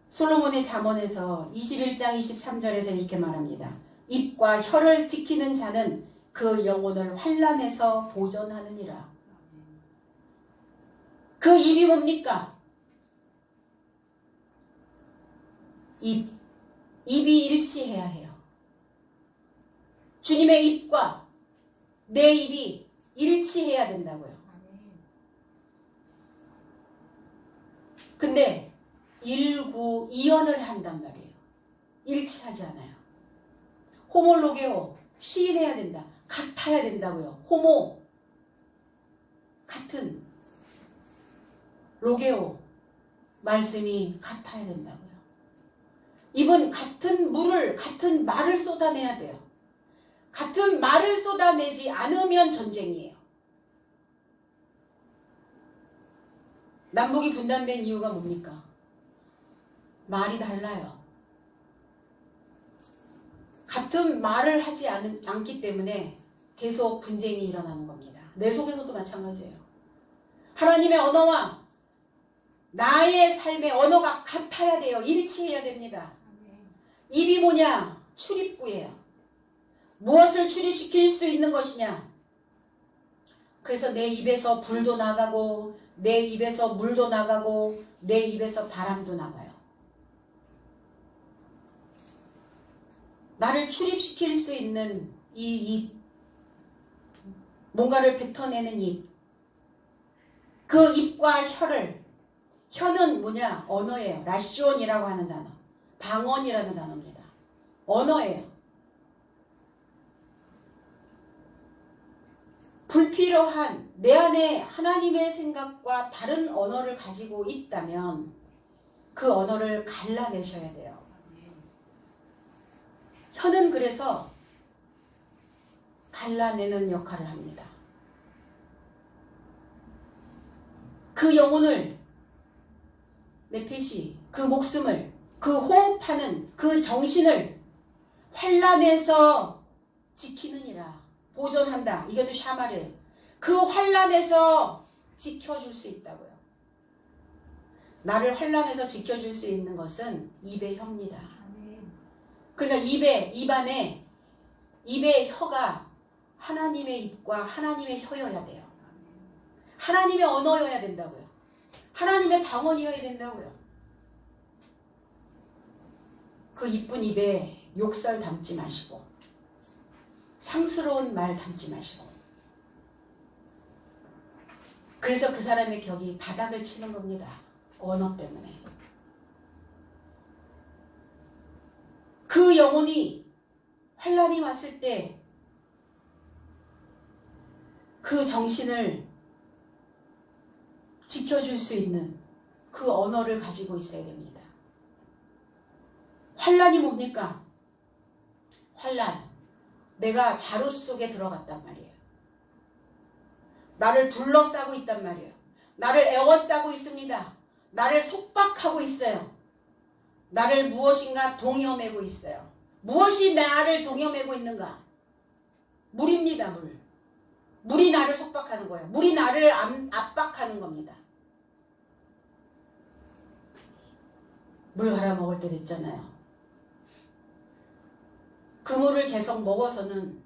솔로몬의 잠언에서 21장 23절에서 이렇게 말합니다. 입과 혀를 지키는 자는 그 영혼을 환난에서 보전하느니라. 그 입이 뭡니까? 입이 일치해야 해요. 주님의 입과 내 입이 일치해야 된다고요. 근데 일구이연을 한단 말이에요. 일치하지 않아요. 호몰로게오 시인해야 된다. 같아야 된다고요. 호모 같은, 로게오 말씀이 같아야 된다고요. 이번 같은 물을, 같은 말을 쏟아내야 돼요. 같은 말을 쏟아내지 않으면 전쟁이에요. 남북이 분단된 이유가 뭡니까? 말이 달라요. 같은 말을 하지 않기 때문에 계속 분쟁이 일어나는 겁니다. 내 속에서도 마찬가지예요. 하나님의 언어와 나의 삶의 언어가 같아야 돼요. 일치해야 됩니다. 입이 뭐냐? 출입구예요. 무엇을 출입시킬 수 있는 것이냐? 그래서 내 입에서 불도 나가고 내 입에서 물도 나가고 내 입에서 바람도 나가요. 나를 출입시킬 수 있는 이 입, 뭔가를 뱉어내는 입, 그 입과 혀를, 혀는 뭐냐? 언어예요. 라시온이라고 하는 단어, 방언이라는 단어입니다. 언어예요. 불필요한 내 안에 하나님의 생각과 다른 언어를 가지고 있다면 그 언어를 갈라내셔야 돼요. 혀는 그래서 갈라내는 역할을 합니다. 그 영혼을, 네핏이 그 목숨을, 그 호흡하는 그 정신을 환란에서 지키느니라, 보존한다. 이것도 샤말이에요. 그 환란에서 지켜줄 수 있다고요. 나를 환란에서 지켜줄 수 있는 것은 입의 혀입니다. 그러니까 입 안에, 입의 혀가 하나님의 입과 하나님의 혀여야 돼요. 하나님의 언어여야 된다고요. 하나님의 방언이어야 된다고요. 그 이쁜 입에 욕설 담지 마시고 상스러운 말 담지 마시고. 그래서 그 사람의 격이 바닥을 치는 겁니다. 언어 때문에. 그 영혼이 환란이 왔을 때 그 정신을 지켜줄 수 있는 그 언어를 가지고 있어야 됩니다. 환란이 뭡니까? 환란. 내가 자루 속에 들어갔단 말이에요. 나를 둘러싸고 있단 말이에요. 나를 에워싸고 있습니다. 나를 속박하고 있어요. 나를 무엇인가 동여매고 있어요. 무엇이 나를 동여매고 있는가? 물입니다. 물. 물이 나를 속박하는 거예요. 물이 나를 압박하는 겁니다. 물 갈아 먹을 때 됐잖아요. 그 물을 계속 먹어서는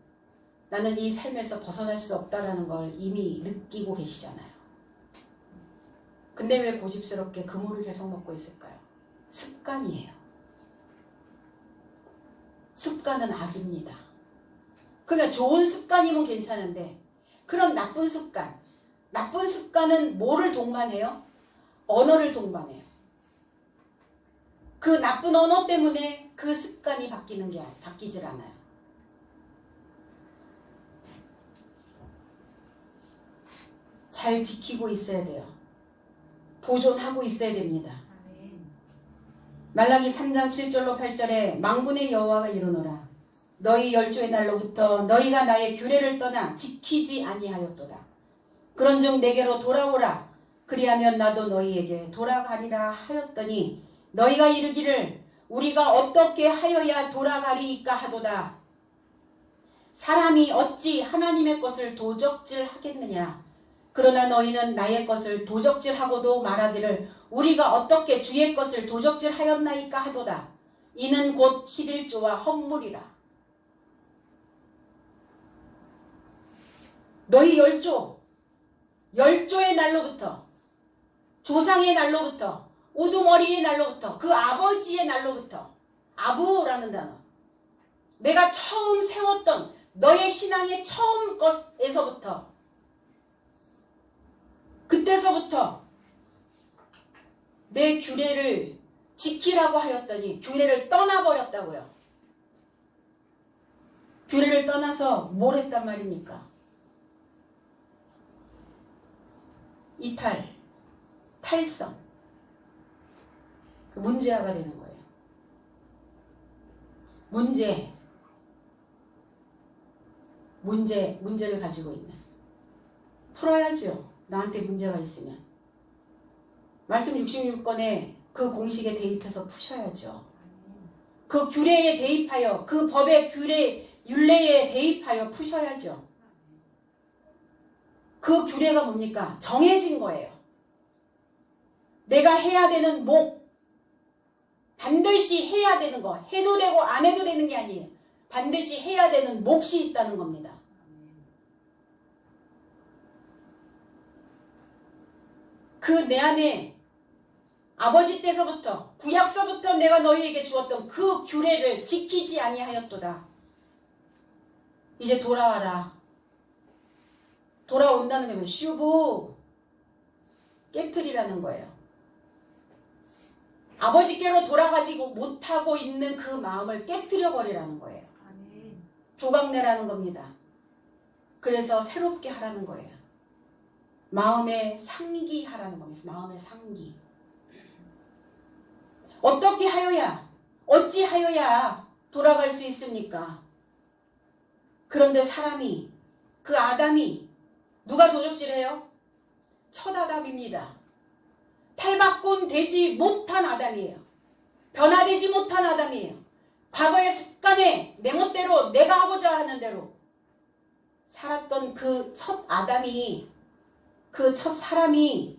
나는 이 삶에서 벗어날 수 없다라는 걸 이미 느끼고 계시잖아요. 근데 왜 고집스럽게 그 물을 계속 먹고 있을까요? 습관이에요. 습관은 악입니다. 그러니까 좋은 습관이면 괜찮은데 그런 나쁜 습관은 뭐를 동반해요? 언어를 동반해요. 그 나쁜 언어 때문에 그 습관이 바뀌질 않아요. 잘 지키고 있어야 돼요. 보존하고 있어야 됩니다. 말라기 3장 7절로 8절에 망군의 여호와가 이르노라. 너희 열조의 날로부터 너희가 나의 규례를 떠나 지키지 아니하였도다. 그런즉 내게로 돌아오라. 그리하면 나도 너희에게 돌아가리라 하였더니 너희가 이르기를 우리가 어떻게 하여야 돌아가리이까 하도다. 사람이 어찌 하나님의 것을 도적질하겠느냐. 그러나 너희는 나의 것을 도적질하고도 말하기를 우리가 어떻게 주의 것을 도적질하였나이까 하도다. 이는 곧 11조와 헛물이라. 너희 열조의 날로부터, 조상의 날로부터, 우두머리의 날로부터, 그 아버지의 날로부터, 아부라는 단어, 내가 처음 세웠던 너의 신앙의 처음 것에서부터, 그때서부터 내 규례를 지키라고 하였더니 규례를 떠나버렸다고요. 규례를 떠나서 뭘 했단 말입니까? 이탈, 탈선. 그 문제아가 되는 거예요. 문제를 가지고 있는. 풀어야죠. 나한테 문제가 있으면. 말씀 66권에 그 공식에 대입해서 푸셔야죠. 그 규례에 대입하여, 그 법의 율례에 대입하여 푸셔야죠. 그 규례가 뭡니까? 정해진 거예요. 내가 해야 되는 반드시 해야 되는 거, 해도 되고 안 해도 되는 게 아니에요. 반드시 해야 되는 몫이 있다는 겁니다. 그 내 안에 아버지 때서부터 구약서부터 내가 너희에게 주었던 그 규례를 지키지 아니하였도다. 이제 돌아와라. 돌아온다는 게 뭐예요? 슈브 깨트리라는 거예요. 아버지께로 돌아가지 못하고 있는 그 마음을 깨트려 버리라는 거예요. 조각내라는 겁니다. 그래서 새롭게 하라는 거예요. 마음에 상기하라는 겁니다. 마음에 상기. 어떻게 하여야, 어찌 하여야 돌아갈 수 있습니까? 그런데 사람이, 그 아담이 누가 도적질해요? 첫 아담입니다. 탈바꿈 되지 못한 아담이에요. 변화되지 못한 아담이에요. 과거의 습관에 내 멋대로 내가 하고자 하는 대로 살았던 그 첫 아담이, 그 첫 사람이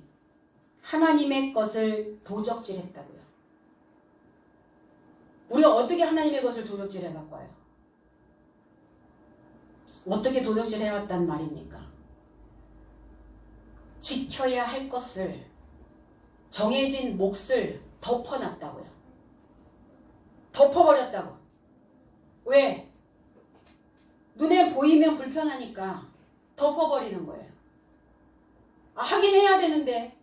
하나님의 것을 도적질했다고요. 우리가 어떻게 하나님의 것을 도적질해 갖고 와요? 어떻게 도적질해왔단 말입니까? 지켜야 할 것을, 정해진 몫을 덮어놨다고요. 덮어버렸다고. 왜? 눈에 보이면 불편하니까 덮어버리는 거예요. 하긴 해야 되는데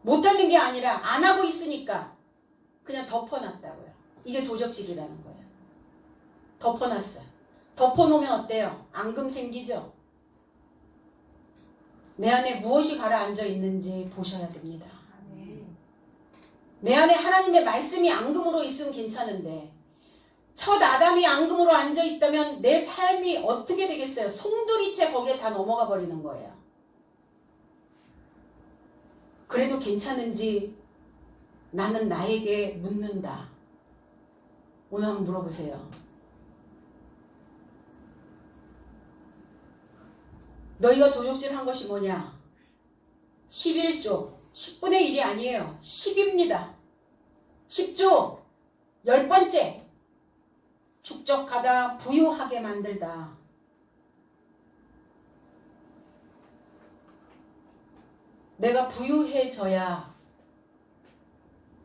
못하는 게 아니라 안 하고 있으니까 그냥 덮어놨다고요. 이게 도적질이라는 거예요. 덮어놨어요. 덮어놓으면 어때요? 앙금 생기죠? 내 안에 무엇이 가라앉아 있는지 보셔야 됩니다. 내 안에 하나님의 말씀이 앙금으로 있으면 괜찮은데 첫 아담이 앙금으로 앉아 있다면 내 삶이 어떻게 되겠어요? 송두리째 거기에 다 넘어가 버리는 거예요. 그래도 괜찮은지 나는 나에게 묻는다. 오늘 한번 물어보세요. 너희가 도적질한 것이 뭐냐? 11조, 10분의 1이 아니에요. 10입니다. 10조, 10번째. 축적하다, 부유하게 만들다. 내가 부유해져야,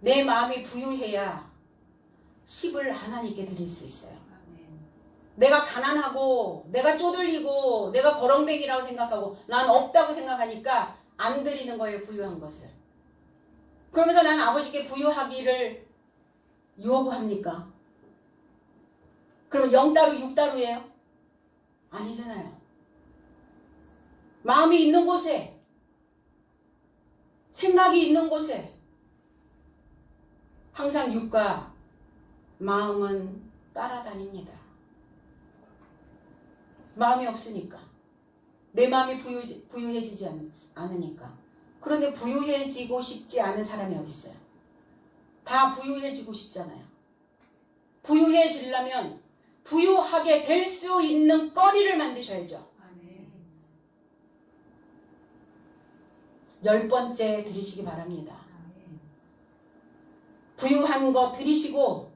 내 마음이 부유해야 10을 하나님께 드릴 수 있어요. 내가 가난하고 내가 쪼들리고 내가 거렁뱅이라고 생각하고 난 없다고 생각하니까 안 드리는 거예요. 부유한 것을. 그러면서 난 아버지께 부유하기를 요구합니까? 그럼 0달러 6달러예요? 아니잖아요. 마음이 있는 곳에, 생각이 있는 곳에 항상 육과 마음은 따라다닙니다. 마음이 없으니까. 내 마음이 부유해지지 않으니까. 그런데 부유해지고 싶지 않은 사람이 어디 있어요? 다 부유해지고 싶잖아요. 부유해지려면 부유하게 될 수 있는 거리를 만드셔야죠. 10번째 들으시기 바랍니다. 부유한 거 들이시고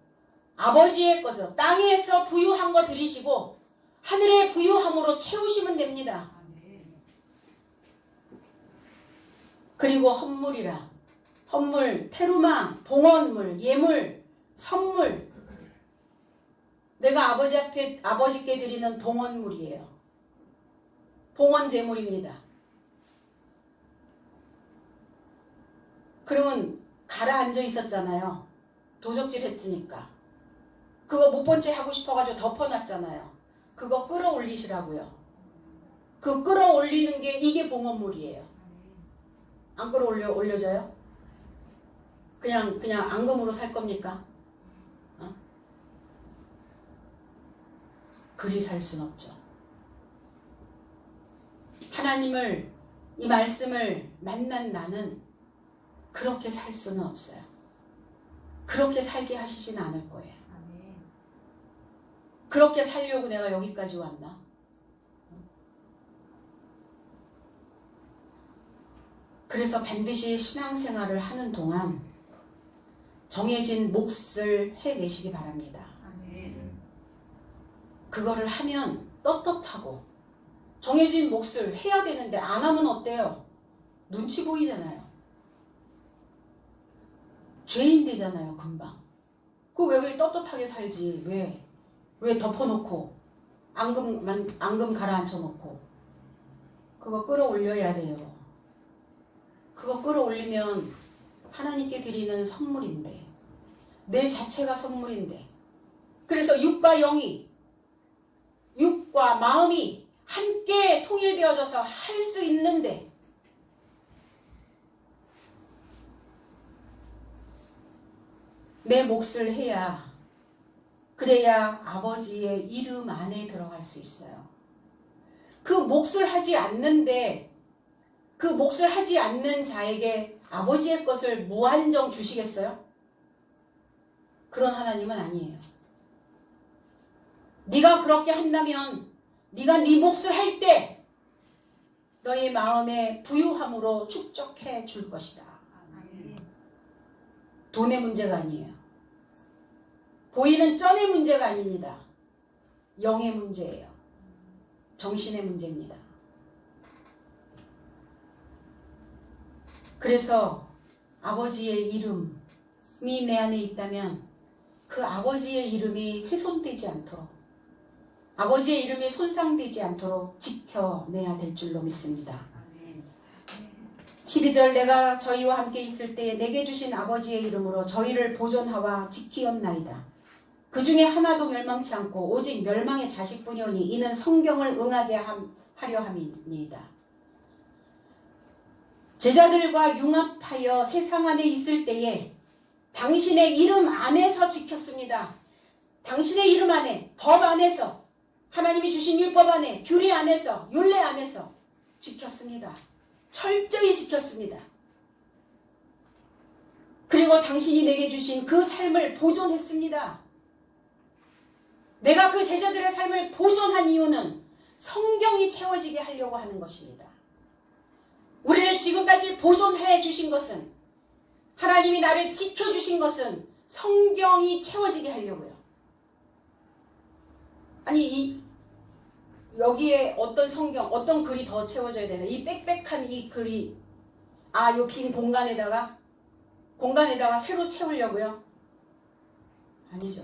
아버지의 것을 땅에서 부유한 거 들이시고 하늘의 부유함으로 채우시면 됩니다. 그리고 헌물이라. 헌물, 테루마, 봉헌물, 예물, 선물. 내가 아버지 앞에 아버지께 드리는 봉헌물이에요. 봉헌 제물입니다. 그러면 가라앉아 있었잖아요. 도적질 했으니까. 그거 못 본 채 하고 싶어가지고 덮어놨잖아요. 그거 끌어올리시라고요. 그 끌어올리는 게 이게 봉헌물이에요. 안 끌어올려져요? 그냥 앙금으로 살 겁니까? 어? 그리 살 순 없죠. 하나님을, 이 말씀을 만난 나는 그렇게 살 수는 없어요. 그렇게 살게 하시진 않을 거예요. 그렇게 살려고 내가 여기까지 왔나? 그래서 반드시 신앙생활을 하는 동안 정해진 몫을 해내시기 바랍니다. 그거를 하면 떳떳하고 정해진 몫을 해야 되는데 안 하면 어때요? 눈치 보이잖아요. 죄인 되잖아요, 금방. 그거 왜 그렇게 떳떳하게 살지? 왜 덮어놓고 앙금 가라앉혀놓고 그거 끌어올려야 돼요. 그거 끌어올리면 하나님께 드리는 선물인데, 내 자체가 선물인데, 그래서 육과 영이, 육과 마음이 함께 통일되어져서 할 수 있는데, 내 몫을 해야, 그래야 아버지의 이름 안에 들어갈 수 있어요. 그 몫을 하지 않는데, 그 몫을 하지 않는 자에게 아버지의 것을 무한정 주시겠어요? 그런 하나님은 아니에요. 네가 그렇게 한다면 네가 네 몫을 할 때 너의 마음에 부유함으로 축적해 줄 것이다. 돈의 문제가 아니에요. 보이는 쩐의 문제가 아닙니다. 영의 문제예요. 정신의 문제입니다. 그래서 아버지의 이름이 내 안에 있다면 그 아버지의 이름이 훼손되지 않도록, 아버지의 이름이 손상되지 않도록 지켜내야 될 줄로 믿습니다. 12절 내가 저희와 함께 있을 때에 내게 주신 아버지의 이름으로 저희를 보존하와 지키었나이다. 그 중에 하나도 멸망치 않고 오직 멸망의 자식뿐이오니 이는 성경을 응하게 하려 함이니이다. 제자들과 융합하여 세상 안에 있을 때에 당신의 이름 안에서 지켰습니다. 당신의 이름 안에, 법 안에서, 하나님이 주신 율법 안에, 규례 안에서, 율례 안에서 지켰습니다. 철저히 지켰습니다. 그리고 당신이 내게 주신 그 삶을 보존했습니다. 내가 그 제자들의 삶을 보존한 이유는 성경이 채워지게 하려고 하는 것입니다. 우리를 지금까지 보존해 주신 것은, 하나님이 나를 지켜주신 것은 성경이 채워지게 하려고요. 아니 여기에 어떤 성경, 어떤 글이 더 채워져야 되나? 이 빽빽한 이 글이, 요 빈 공간에다가 새로 채우려고요? 아니죠.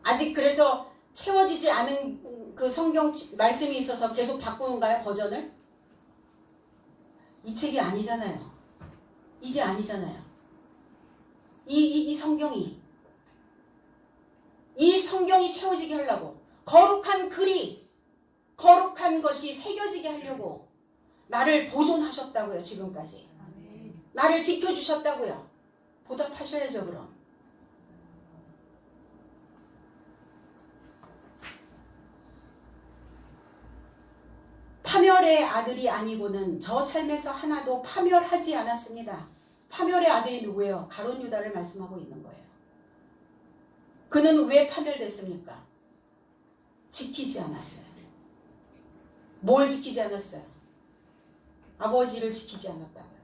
아직 그래서 채워지지 않은 그 성경 말씀이 있어서 계속 바꾸는가요? 버전을? 이 책이 아니잖아요. 이게 아니잖아요. 이 성경이 채워지게 하려고, 거룩한 글이, 거룩한 것이 새겨지게 하려고 나를 보존하셨다고요. 지금까지 나를 지켜주셨다고요. 보답하셔야죠. 그럼 파멸의 아들이 아니고는 저 삶에서 하나도 파멸하지 않았습니다. 파멸의 아들이 누구예요? 가룟 유다를 말씀하고 있는 거예요. 그는 왜 파멸됐습니까? 지키지 않았어요. 뭘 지키지 않았어요? 아버지를 지키지 않았다고요.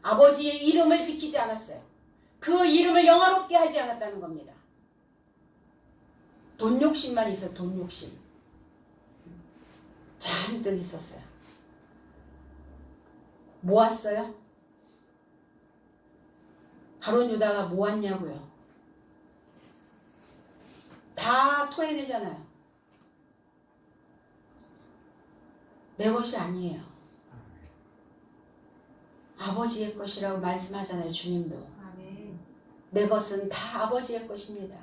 아버지의 이름을 지키지 않았어요. 그 이름을 영화롭게 하지 않았다는 겁니다. 돈 욕심만 있어요. 돈 욕심. 잔뜩 있었어요. 모았어요? 가룟 유다가 모았냐고요? 다 토해내잖아요. 내 것이 아니에요. 아버지의 것이라고 말씀하잖아요. 주님도. 내 것은 다 아버지의 것입니다.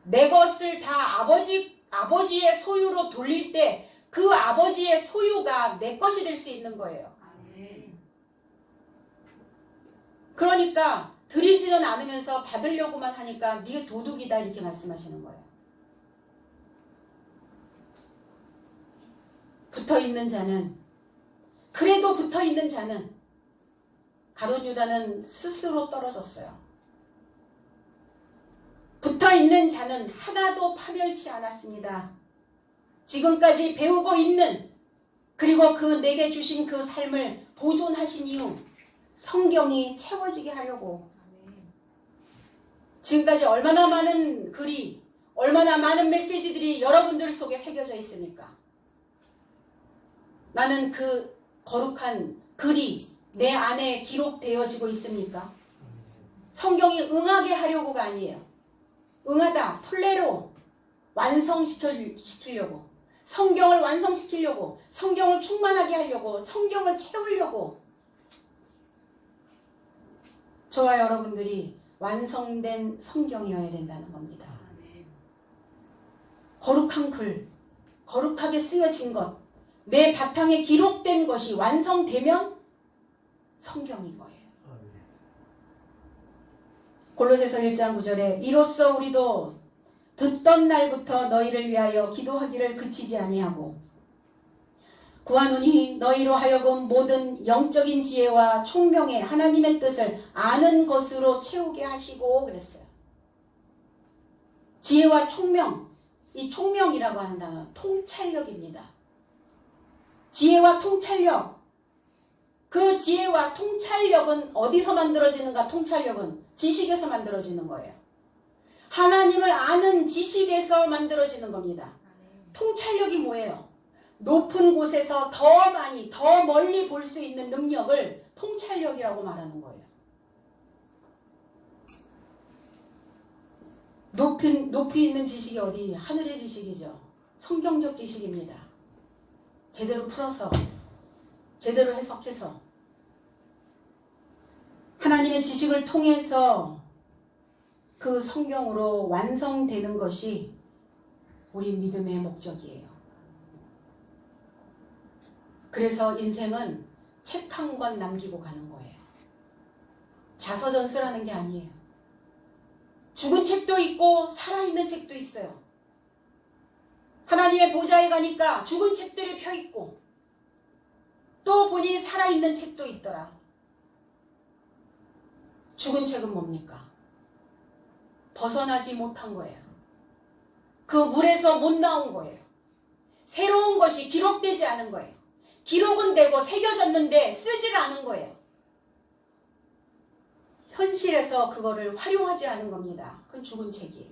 내 것을 다 아버지의 소유로 돌릴 때 그 아버지의 소유가 내 것이 될 수 있는 거예요. 그러니까 드리지는 않으면서 받으려고만 하니까 네가 도둑이다 이렇게 말씀하시는 거예요. 붙어있는 자는, 그래도 붙어있는 자는, 가룟 유다는 스스로 떨어졌어요. 붙어있는 자는 하나도 파멸치 않았습니다. 지금까지 배우고 있는, 그리고 그 내게 주신 그 삶을 보존하신 이유, 성경이 채워지게 하려고. 지금까지 얼마나 많은 글이, 얼마나 많은 메시지들이 여러분들 속에 새겨져 있습니까? 나는 그 거룩한 글이 내 안에 기록되어지고 있습니까? 성경이 응하게 하려고가 아니에요. 응하다, 플레로 완성시키려고, 성경을 완성시키려고, 성경을 충만하게 하려고, 성경을 채우려고. 저와 여러분들이 완성된 성경이어야 된다는 겁니다. 거룩한 글, 거룩하게 쓰여진 것, 내 바탕에 기록된 것이 완성되면 성경인 거예요. 골로새서 1장 9절에 이로써 우리도 듣던 날부터 너희를 위하여 기도하기를 그치지 아니하고 구하노니 너희로 하여금 모든 영적인 지혜와 총명의 하나님의 뜻을 아는 것으로 채우게 하시고 그랬어요. 지혜와 총명, 이 총명이라고 하는 단어 통찰력입니다. 지혜와 통찰력, 그 지혜와 통찰력은 어디서 만들어지는가? 통찰력은 지식에서 만들어지는 거예요. 하나님을 아는 지식에서 만들어지는 겁니다. 통찰력이 뭐예요? 높은 곳에서 더 많이, 더 멀리 볼 수 있는 능력을 통찰력이라고 말하는 거예요. 높이 있는 지식이 어디? 하늘의 지식이죠. 성경적 지식입니다. 제대로 풀어서, 제대로 해석해서 하나님의 지식을 통해서 그 성경으로 완성되는 것이 우리 믿음의 목적이에요. 그래서 인생은 책 한 권 남기고 가는 거예요. 자서전 쓰라는 게 아니에요. 죽은 책도 있고 살아있는 책도 있어요. 하나님의 보좌에 가니까 죽은 책들이 펴있고 또 보니 살아있는 책도 있더라. 죽은 책은 뭡니까? 벗어나지 못한 거예요. 그 물에서 못 나온 거예요. 새로운 것이 기록되지 않은 거예요. 기록은 되고 새겨졌는데 쓰질 않은 거예요. 현실에서 그거를 활용하지 않은 겁니다. 그건 죽은 책이에요.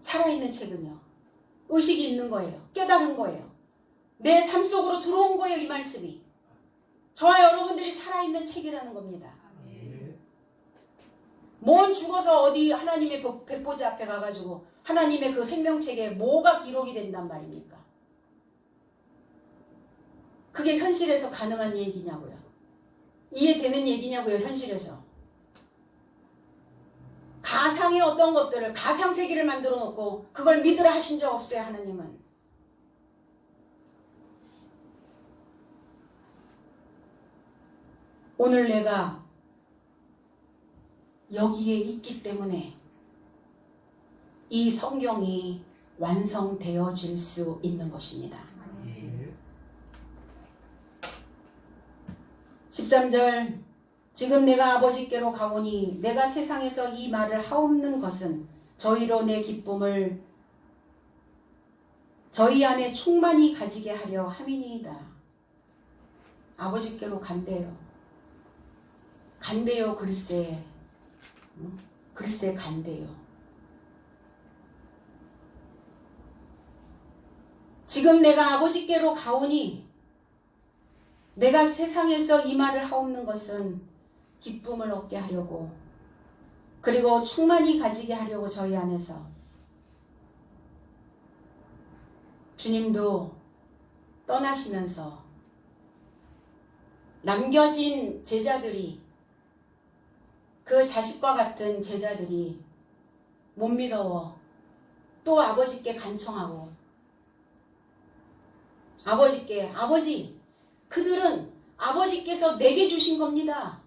살아있는 책은요, 의식이 있는 거예요. 깨달은 거예요. 내 삶 속으로 들어온 거예요. 이 말씀이 저와 여러분들이 살아있는 책이라는 겁니다. 뭔 죽어서 어디 하나님의 백보자 앞에 가가지고 하나님의 그 생명책에 뭐가 기록이 된단 말입니까? 그게 현실에서 가능한 얘기냐고요. 이해되는 얘기냐고요. 현실에서. 가상의 어떤 것들을, 가상세계를 만들어 놓고 그걸 믿으라 하신 적 없어요. 하나님은. 오늘 내가 여기에 있기 때문에 이 성경이 완성되어질 수 있는 것입니다. 13절 지금 내가 아버지께로 가오니 내가 세상에서 이 말을 하옵는 것은 저희로 내 기쁨을 저희 안에 충만히 가지게 하려 함이니이다. 아버지께로 간대요. 간대요. 글쎄. 글쎄 간대요. 지금 내가 아버지께로 가오니 내가 세상에서 이 말을 하옵는 것은 기쁨을 얻게 하려고, 그리고 충만히 가지게 하려고 저희 안에서. 주님도 떠나시면서 남겨진 제자들이, 그 자식과 같은 제자들이 못 믿어. 또 아버지께 간청하고 아버지 그들은 아버지께서 내게 주신 겁니다.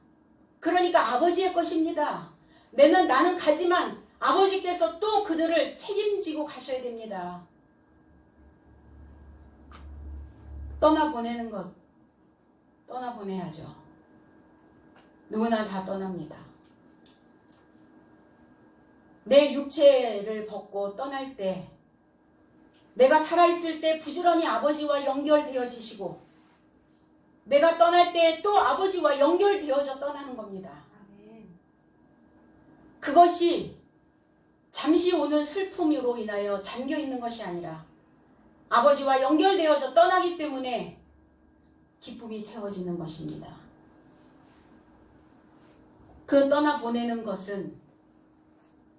그러니까 아버지의 것입니다. 나는 가지만 아버지께서 또 그들을 책임지고 가셔야 됩니다. 떠나보내야죠. 누구나 다 떠납니다. 내 육체를 벗고 떠날 때 내가 살아있을 때 부지런히 아버지와 연결되어지시고 내가 떠날 때 또 아버지와 연결되어져 떠나는 겁니다. 그것이 잠시 오는 슬픔으로 인하여 잠겨있는 것이 아니라 아버지와 연결되어져 떠나기 때문에 기쁨이 채워지는 것입니다. 그 떠나보내는 것은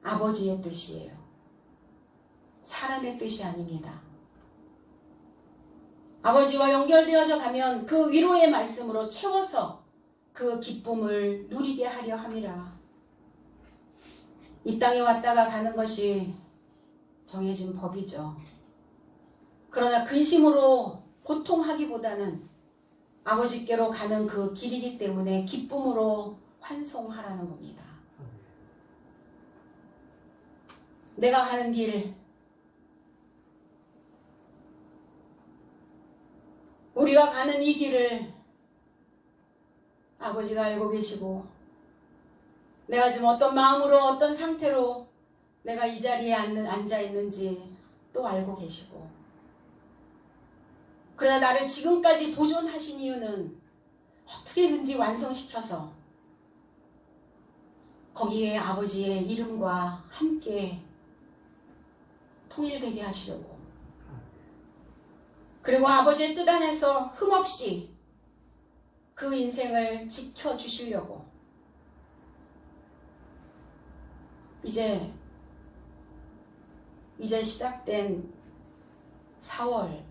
아버지의 뜻이에요. 사람의 뜻이 아닙니다. 아버지와 연결되어져 가면 그 위로의 말씀으로 채워서 그 기쁨을 누리게 하려 함이라. 이 땅에 왔다가 가는 것이 정해진 법이죠. 그러나 근심으로 고통하기보다는 아버지께로 가는 그 길이기 때문에 기쁨으로 환송하라는 겁니다. 내가 가는 길, 우리가 가는 이 길을 아버지가 알고 계시고 내가 지금 어떤 마음으로 어떤 상태로 내가 이 자리에 앉아 있는지 또 알고 계시고 그러나 나를 지금까지 보존하신 이유는 어떻게든지 완성시켜서 거기에 아버지의 이름과 함께 통일되게 하시려고 그리고 아버지의 뜻 안에서 흠없이 그 인생을 지켜주시려고 이제 시작된 4월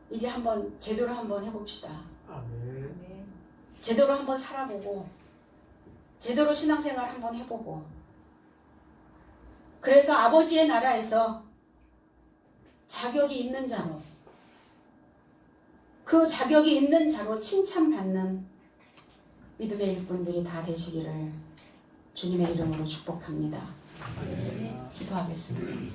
이제 제대로 한번 해봅시다. 아멘. 제대로 한번 살아보고 제대로 신앙생활 한번 해보고 그래서 아버지의 나라에서 자격이 있는 자로 그 자격이 있는 자로 칭찬받는 믿음의 일꾼들이 다 되시기를 주님의 이름으로 축복합니다. 기도하겠습니다.